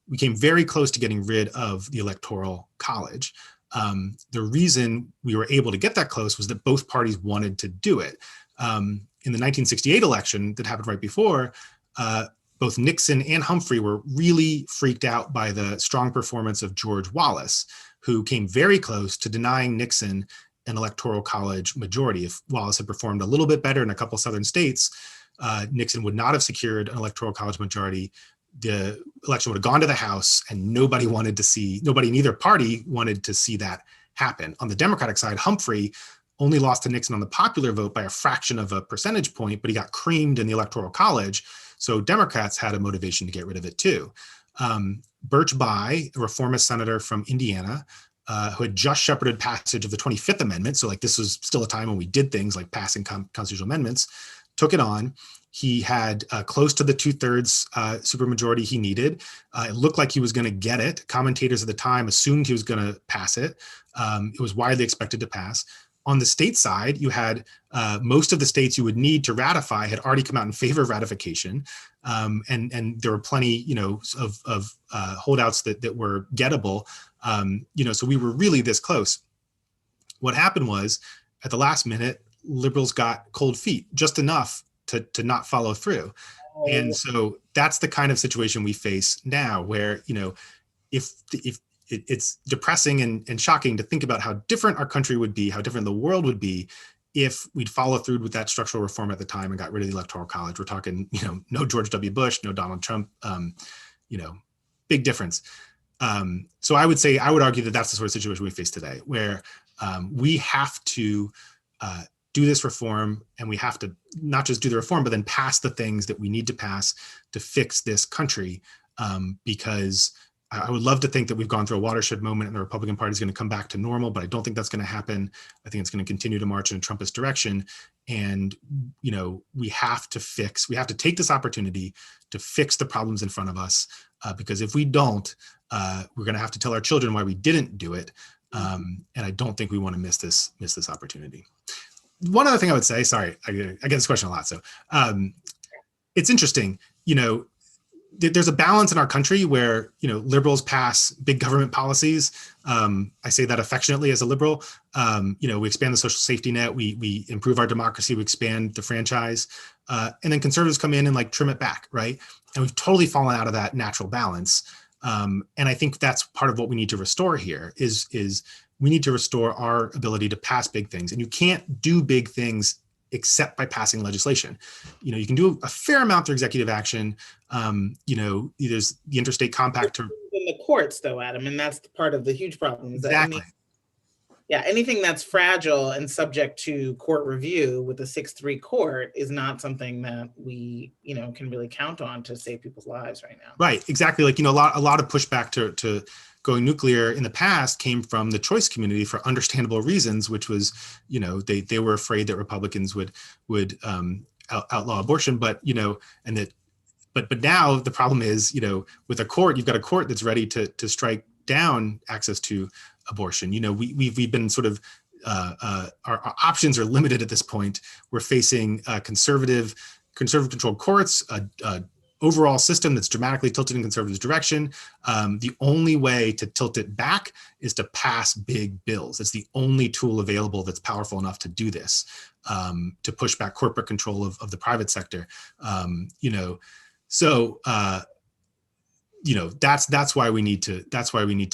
we came very close to getting rid of the Electoral College. The reason we were able to get that close was that both parties wanted to do it. In the 1968 election that happened right before, both Nixon and Humphrey were really freaked out by the strong performance of George Wallace, who came very close to denying Nixon an Electoral College majority. If Wallace had performed a little bit better in a couple southern states, Nixon would not have secured an Electoral College majority. The election would have gone to the House, and nobody in either party wanted to see that happen. On the Democratic side, Humphrey only lost to Nixon on the popular vote by a fraction of a percentage point, but he got creamed in the Electoral College. So Democrats had a motivation to get rid of it too. Birch Bayh, a reformist senator from Indiana, who had just shepherded passage of the 25th Amendment, so this was still a time when we did things like passing constitutional amendments, took it on. He had close to the 2/3 supermajority he needed. It looked like he was going to get it. Commentators at the time assumed he was going to pass it. It was widely expected to pass. On the state side, you had most of the states you would need to ratify had already come out in favor of ratification. And there were plenty, of holdouts that were gettable. So we were really this close. What happened was, at the last minute, liberals got cold feet, just enough to not follow through. And so that's the kind of situation we face now, where, if it's depressing and shocking to think about how different our country would be, how different the world would be if we'd follow through with that structural reform at the time and got rid of the Electoral College. We're talking, no George W. Bush, no Donald Trump, big difference. So I would argue that that's the sort of situation we face today, where we have to do this reform, and we have to not just do the reform, but then pass the things that we need to pass to fix this country. Because I would love to think that we've gone through a watershed moment and the Republican Party is going to come back to normal, but I don't think that's going to happen. I think it's going to continue to march in a Trumpist direction. And, we have to take this opportunity to fix the problems in front of us. Because if we don't, we're going to have to tell our children why we didn't do it. And I don't think we want to miss this opportunity. One other thing I would say, sorry, I get this question a lot. So it's interesting, there's a balance in our country where, liberals pass big government policies. I say that affectionately as a liberal. We expand the social safety net, we improve our democracy, we expand the franchise, and then conservatives come in and trim it back, right? And we've totally fallen out of that natural balance. And I think that's part of what we need to restore here is we need to restore our ability to pass big things. And you can't do big things except by passing legislation. You can do a fair amount through executive action. There's the interstate compact. In the courts, though, Adam, and that's part of the huge problem. Exactly. Anything that's fragile and subject to court review with a 6-3 court is not something that we, can really count on to save people's lives right now. Right. Exactly. A lot of pushback to going nuclear in the past came from the choice community for understandable reasons, which was, they were afraid that Republicans would outlaw abortion, but now the problem is, with a court, you've got a court that's ready to strike down access to abortion. We've been sort of our options are limited at this point. We're facing conservative controlled courts, overall system that's dramatically tilted in conservatives' direction. The only way to tilt it back is to pass big bills. It's the only tool available that's powerful enough to do this, to push back corporate control of the private sector. That's why we need to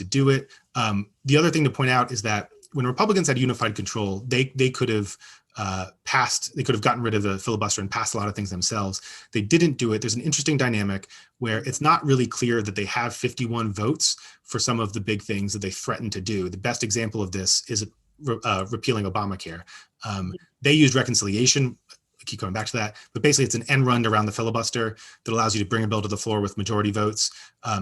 do it. The other thing to point out is that when Republicans had unified control, they could have gotten rid of the filibuster and passed a lot of things themselves. They didn't do it. There's an interesting dynamic where it's not really clear that they have 51 votes for some of the big things that they threatened to do. The best example of this is repealing Obamacare. They used reconciliation. I keep coming back to that, but basically it's an end run around the filibuster that allows you to bring a bill to the floor with majority votes.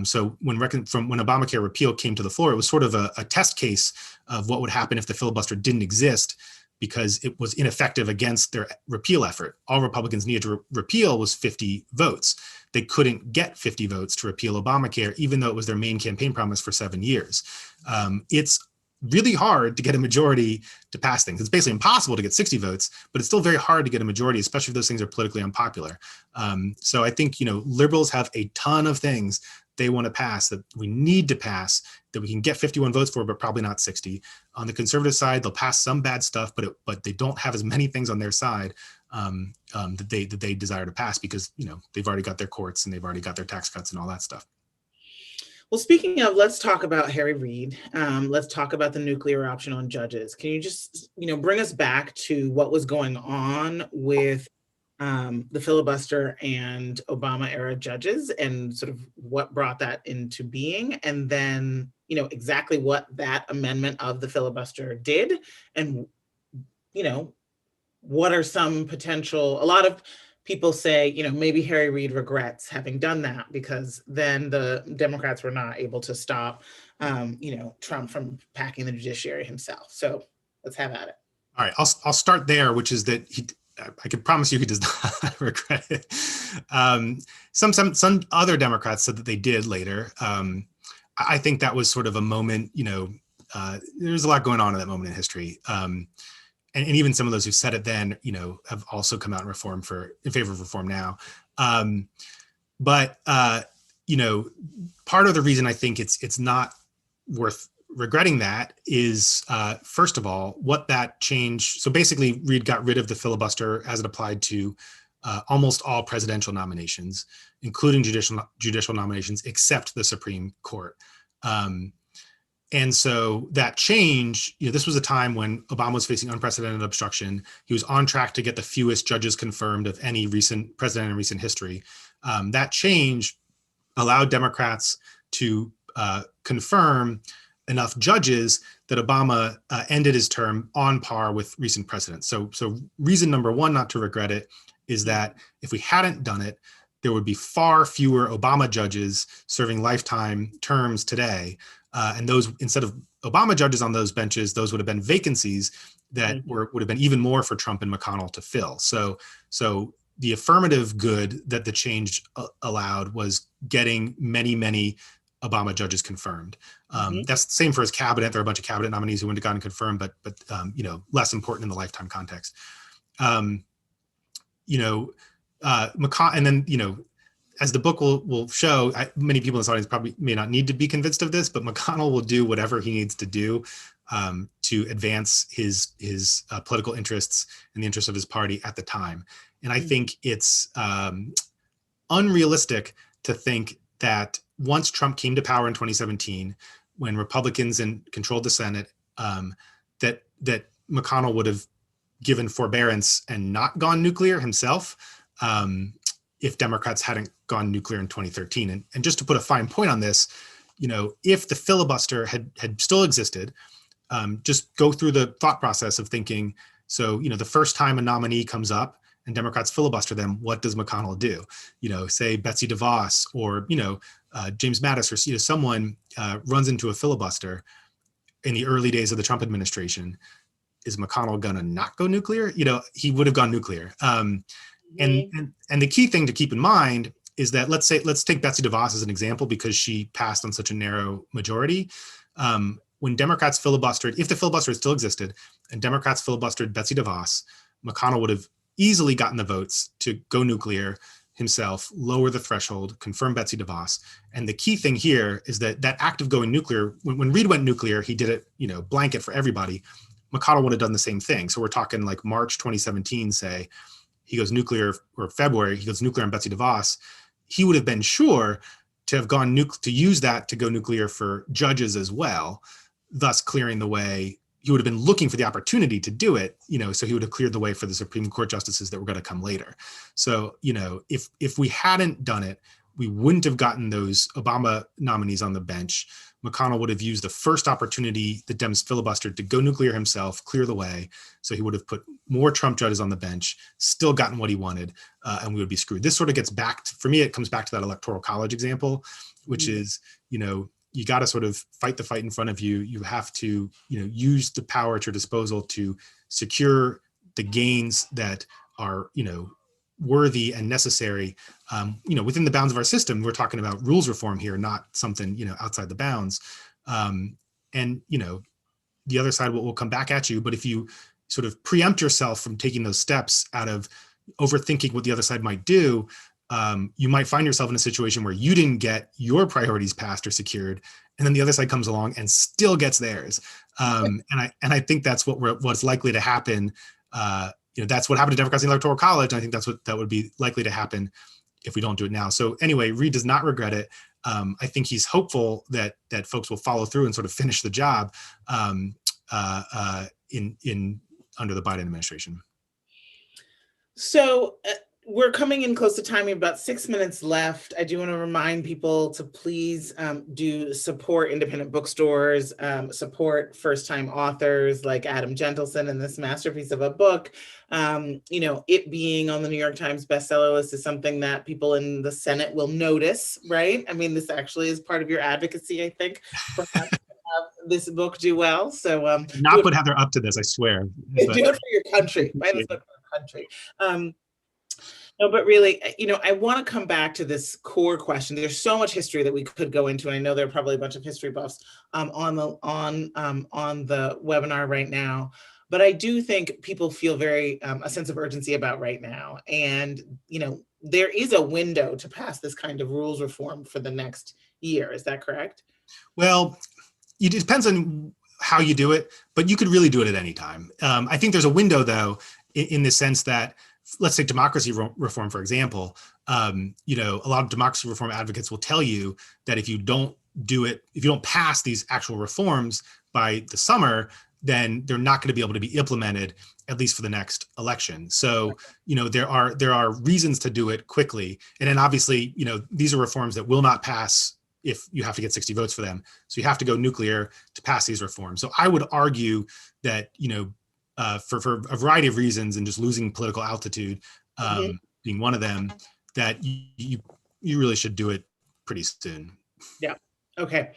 So when Obamacare repeal came to the floor, it was sort of a test case of what would happen if the filibuster didn't exist, because it was ineffective against their repeal effort. All Republicans needed to repeal was 50 votes. They couldn't get 50 votes to repeal Obamacare, even though it was their main campaign promise for 7 years. It's really hard to get a majority to pass things. It's basically impossible to get 60 votes, but it's still very hard to get a majority, especially if those things are politically unpopular. So I think, liberals have a ton of things they want to pass that we need to pass that we can get 51 votes for, but probably not 60. On the conservative side, they'll pass some bad stuff, but they don't have as many things on their side that they desire to pass because, they've already got their courts and they've already got their tax cuts and all that stuff. Well, speaking of, let's talk about Harry Reid. Let's talk about the nuclear option on judges. Can you just, bring us back to what was going on with the filibuster and Obama era judges and sort of what brought that into being, and then, exactly what that amendment of the filibuster did, and, what are some potential, a lot of people say, maybe Harry Reid regrets having done that because then the Democrats were not able to stop, Trump from packing the judiciary himself. So let's have at it. All right, I'll start there, which is that I can promise you he does not regret it. Some other Democrats said that they did later. I think that was sort of a moment, there's a lot going on in that moment in history. And even some of those who said it then, have also come out in favor of reform now. But part of the reason I think it's not worth regretting that is, first of all, what that changed. So basically, Reid got rid of the filibuster as it applied to almost all presidential nominations, including judicial nominations, except the Supreme Court. And so that change, this was a time when Obama was facing unprecedented obstruction. He was on track to get the fewest judges confirmed of any recent president in recent history. That change allowed Democrats to confirm enough judges that Obama ended his term on par with recent presidents. So reason number one not to regret it is that if we hadn't done it, there would be far fewer Obama judges serving lifetime terms today. And those, instead of Obama judges on those benches, those would have been vacancies that would have been even more for Trump and McConnell to fill. So the affirmative good that the change allowed was getting many Obama judges confirmed. That's the same for his cabinet. There are a bunch of cabinet nominees who wouldn't have gotten confirmed, but less important in the lifetime context. And then, as the book will show, many people in this audience probably may not need to be convinced of this, but McConnell will do whatever he needs to do to advance his political interests and the interests of his party at the time. And I think it's unrealistic to think that once Trump came to power in 2017, when Republicans controlled the Senate, that McConnell would have given forbearance and not gone nuclear himself if Democrats hadn't gone nuclear in 2013. And just to put a fine point on this, if the filibuster had still existed, just go through the thought process of thinking, so, the first time a nominee comes up and Democrats filibuster them, what does McConnell do? Say Betsy DeVos or, James Mattis or, someone runs into a filibuster in the early days of the Trump administration. Is McConnell gonna not go nuclear? He would have gone nuclear. And the key thing to keep in mind is that let's take Betsy DeVos as an example because she passed on such a narrow majority. When Democrats filibustered, if the filibuster still existed and Democrats filibustered Betsy DeVos, McConnell would have easily gotten the votes to go nuclear himself, lower the threshold, confirm Betsy DeVos. And the key thing here is that act of going nuclear, when Reid went nuclear, he did it, blanket for everybody. McConnell would have done the same thing. So we're talking like March 2017, say, he goes nuclear, or February, he goes nuclear on Betsy DeVos. He would have been sure to have gone to use that to go nuclear for judges as well, thus clearing the way. He would have been looking for the opportunity to do it, so he would have cleared the way for the Supreme Court justices that were going to come later. So, if we hadn't done it, we wouldn't have gotten those Obama nominees on the bench. McConnell would have used the first opportunity the Dems filibustered to go nuclear himself, clear the way. So he would have put more Trump judges on the bench, still gotten what he wanted, and we would be screwed. This sort of gets back for me, it comes back to that Electoral College example, which is, you got to sort of fight the fight in front of you. You have to, use the power at your disposal to secure the gains that are, worthy and necessary, within the bounds of our system. We're talking about rules reform here, not something, outside the bounds. And, the other side will come back at you. But if you sort of preempt yourself from taking those steps out of overthinking what the other side might do, you might find yourself in a situation where you didn't get your priorities passed or secured, and then the other side comes along and still gets theirs. And I think that's what's likely to happen. That's what happened to Democrats in the Electoral College. And I think that would be likely to happen if we don't do it now. So anyway, Reid does not regret it. I think he's hopeful that folks will follow through and sort of finish the job in under the Biden administration. So we're coming in close to time. We have about 6 minutes left. I do want to remind people to please do support independent bookstores, support first-time authors like Adam Jentleson in this masterpiece of a book. It being on the New York Times bestseller list is something that people in the Senate will notice, right? I mean, this actually is part of your advocacy, I think, perhaps to have this book do well. So not put Heather up to this, I swear. Do it for your country. Buy this book for your country. No, but really, I want to come back to this core question. There's so much history that we could go into, and I know there are probably a bunch of history buffs on the webinar right now. But I do think people feel a sense of urgency about right now, and there is a window to pass this kind of rules reform for the next year. Is that correct? Well, it depends on how you do it, but you could really do it at any time. I think there's a window, though, in the sense that, let's take democracy reform, for example. A lot of democracy reform advocates will tell you that if you don't if you don't pass these actual reforms by the summer, then they're not going to be able to be implemented, at least for the next election. So, there are reasons to do it quickly. And then obviously, these are reforms that will not pass if you have to get 60 votes for them. So you have to go nuclear to pass these reforms. So I would argue that, for a variety of reasons, and just losing political altitude being one of them, that you really should do it pretty soon. Yeah. Okay.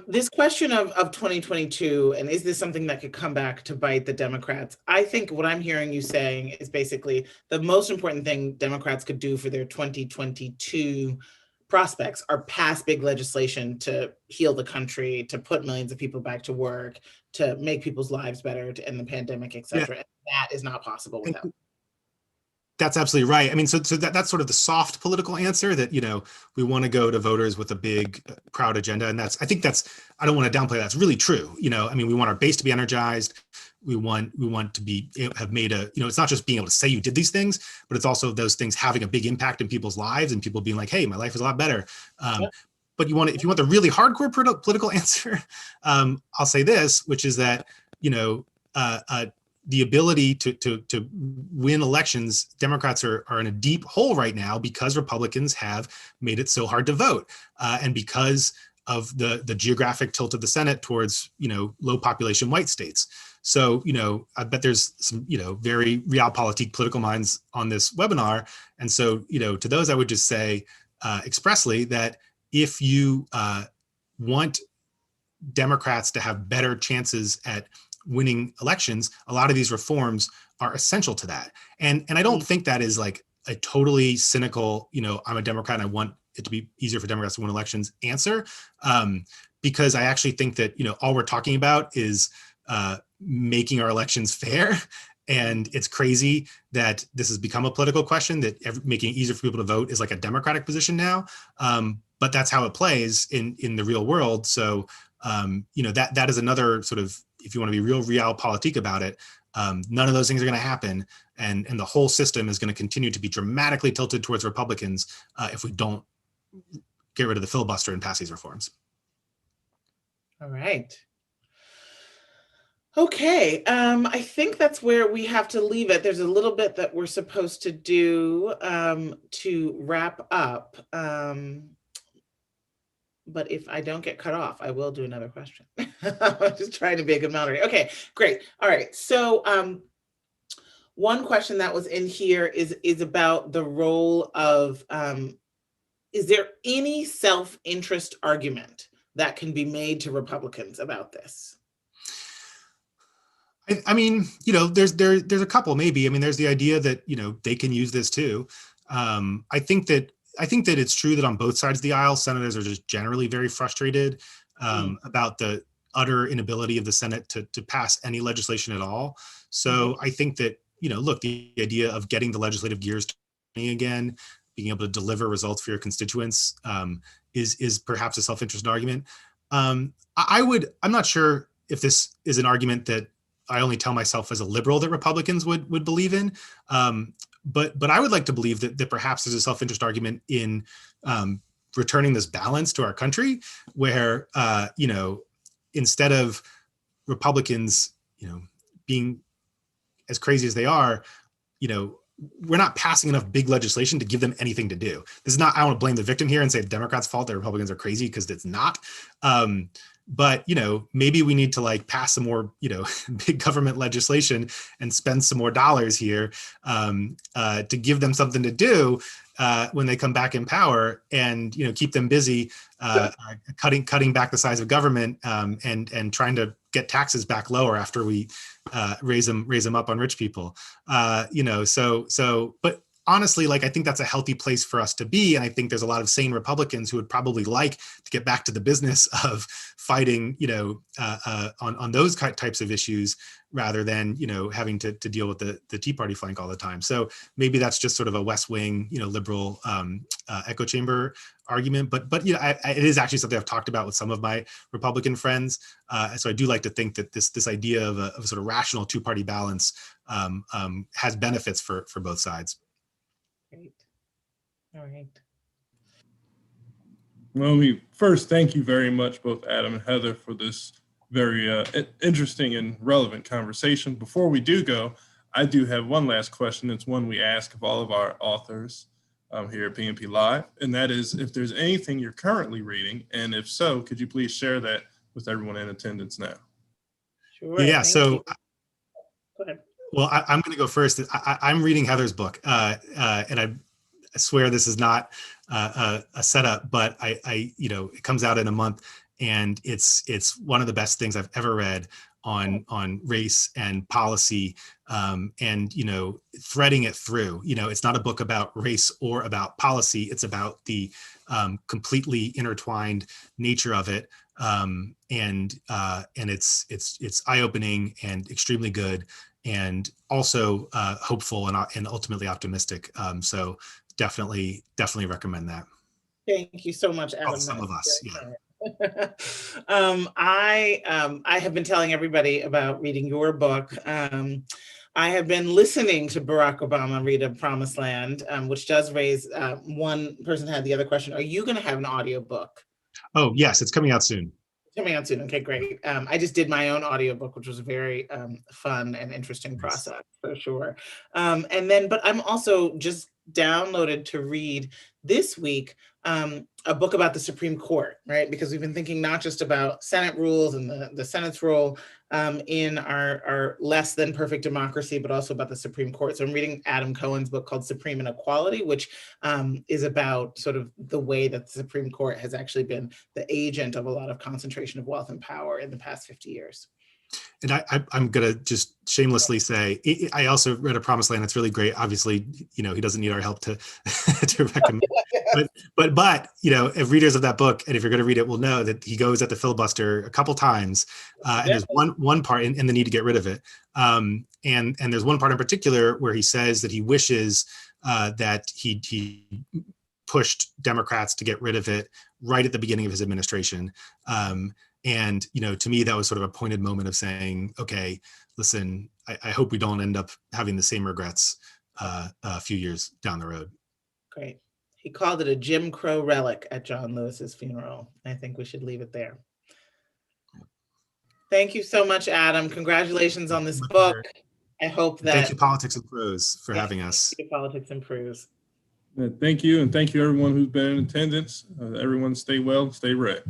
This question of 2022, and is this something that could come back to bite the Democrats? I think what I'm hearing you saying is basically the most important thing Democrats could do for their 2022 prospects are pass big legislation to heal the country, to put millions of people back to work, to make people's lives better, to end the pandemic, et cetera. Yeah. That is not possible without. That's absolutely right. I mean, so that's sort of the soft political answer, that, we want to go to voters with a big crowd agenda. And I don't want to downplay that. It's really true. I mean, we want our base to be energized. We want to have made it's not just being able to say you did these things, but it's also those things having a big impact in people's lives and people being like, hey, my life is a lot better. But if you want the really hardcore political answer, I'll say this, which is that, the ability to win elections, Democrats are in a deep hole right now because Republicans have made it so hard to vote, and because of the geographic tilt of the Senate towards low population white states. So I bet there's some very realpolitik political minds on this webinar, and so to those I would just say expressly that if you want Democrats to have better chances at winning elections, a lot of these reforms are essential to that. And I don't think that is like a totally cynical, I'm a Democrat and I want it to be easier for Democrats to win elections answer. Because I actually think that, all we're talking about is making our elections fair. And it's crazy that this has become a political question, that making it easier for people to vote is like a Democratic position now. But that's how it plays in the real world. So, that is another sort of, if you want to be real realpolitik about it, none of those things are going to happen. And the whole system is going to continue to be dramatically tilted towards Republicans if we don't get rid of the filibuster and pass these reforms. All right. Okay, I think that's where we have to leave it. There's a little bit that we're supposed to do to wrap up. But if I don't get cut off, I will do another question. I'm just trying to be a good moderator. Okay, great. All right. So one question that was in here is about the role of, is there any self-interest argument that can be made to Republicans about this? I mean, there's a couple maybe. I mean, there's the idea that, they can use this too. I think that it's true that on both sides of the aisle, senators are just generally very frustrated about the utter inability of the Senate to pass any legislation at all. So I think that, look, the idea of getting the legislative gears turning again, being able to deliver results for your constituents is perhaps a self-interest argument. I'm not sure if this is an argument that I only tell myself as a liberal that Republicans would believe in. But I would like to believe that perhaps there's a self-interest argument in returning this balance to our country, where instead of Republicans being as crazy as they are, we're not passing enough big legislation to give them anything to do. This is not, I don't want to blame the victim here and say the Democrats' fault that Republicans are crazy, because it's not. But, maybe we need to pass some more, big government legislation and spend some more dollars here to give them something to do when they come back in power, and, keep them busy cutting back the size of government and trying to get taxes back lower after we raise them up on rich people. But honestly, I think that's a healthy place for us to be. And I think there's a lot of sane Republicans who would probably like to get back to the business of fighting, on those types of issues, rather than, having to deal with the Tea Party flank all the time. So maybe that's just sort of a West Wing, liberal echo chamber argument. But it is actually something I've talked about with some of my Republican friends. So I do like to think that this idea of a sort of rational two-party balance has benefits for both sides. Great. All right. Well, first, thank you very much, both Adam and Heather, for this very interesting and relevant conversation. Before we do go, I do have one last question. It's one we ask of all of our authors here at PNP Live, and that is if there's anything you're currently reading, and if so, could you please share that with everyone in attendance now? Sure. Yeah. Thank So, you. Go ahead. well, I'm going to go first. I'm reading Heather's book, and I swear this is not a setup, but it comes out in a month, and it's one of the best things I've ever read on race and policy, and threading it through. It's not a book about race or about policy. It's about the completely intertwined nature of it, and it's eye-opening and extremely good, and also hopeful and ultimately optimistic. So definitely recommend that. Thank you so much, Adam. Some of us, yeah. I have been telling everybody about reading your book. I have been listening to Barack Obama read A Promised Land, which does raise, one person had the other question, are you going to have an audio book? Oh, yes, it's coming out soon. Coming out soon. Okay, great. I just did my own audiobook, which was a very fun and interesting process for sure. But I'm also just downloaded to read this week a book about the Supreme Court, right? Because we've been thinking not just about Senate rules and the Senate's role in our less than perfect democracy, but also about the Supreme Court. So I'm reading Adam Cohen's book called Supreme Inequality, which is about sort of the way that the Supreme Court has actually been the agent of a lot of concentration of wealth and power in the past 50 years. And I'm going to just shamelessly say, I also read A Promised Land. It's really great. Obviously, he doesn't need our help to recommend. But if readers of that book, and if you're going to read it, will know that he goes at the filibuster a couple times, and there's one part, and the need to get rid of it. And there's one part in particular where he says that he wishes that he pushed Democrats to get rid of it right at the beginning of his administration. And, to me, that was sort of a pointed moment of saying, okay, listen, I hope we don't end up having the same regrets a few years down the road. Great. He called it a Jim Crow relic at John Lewis's funeral. I think we should leave it there. Thank you so much, Adam. Congratulations on this book. I hope that. Thank you, Politics and Prose, for having us. Thank you, Politics and Prose. Thank you. And thank you, everyone who's been in attendance. Everyone stay well, stay read.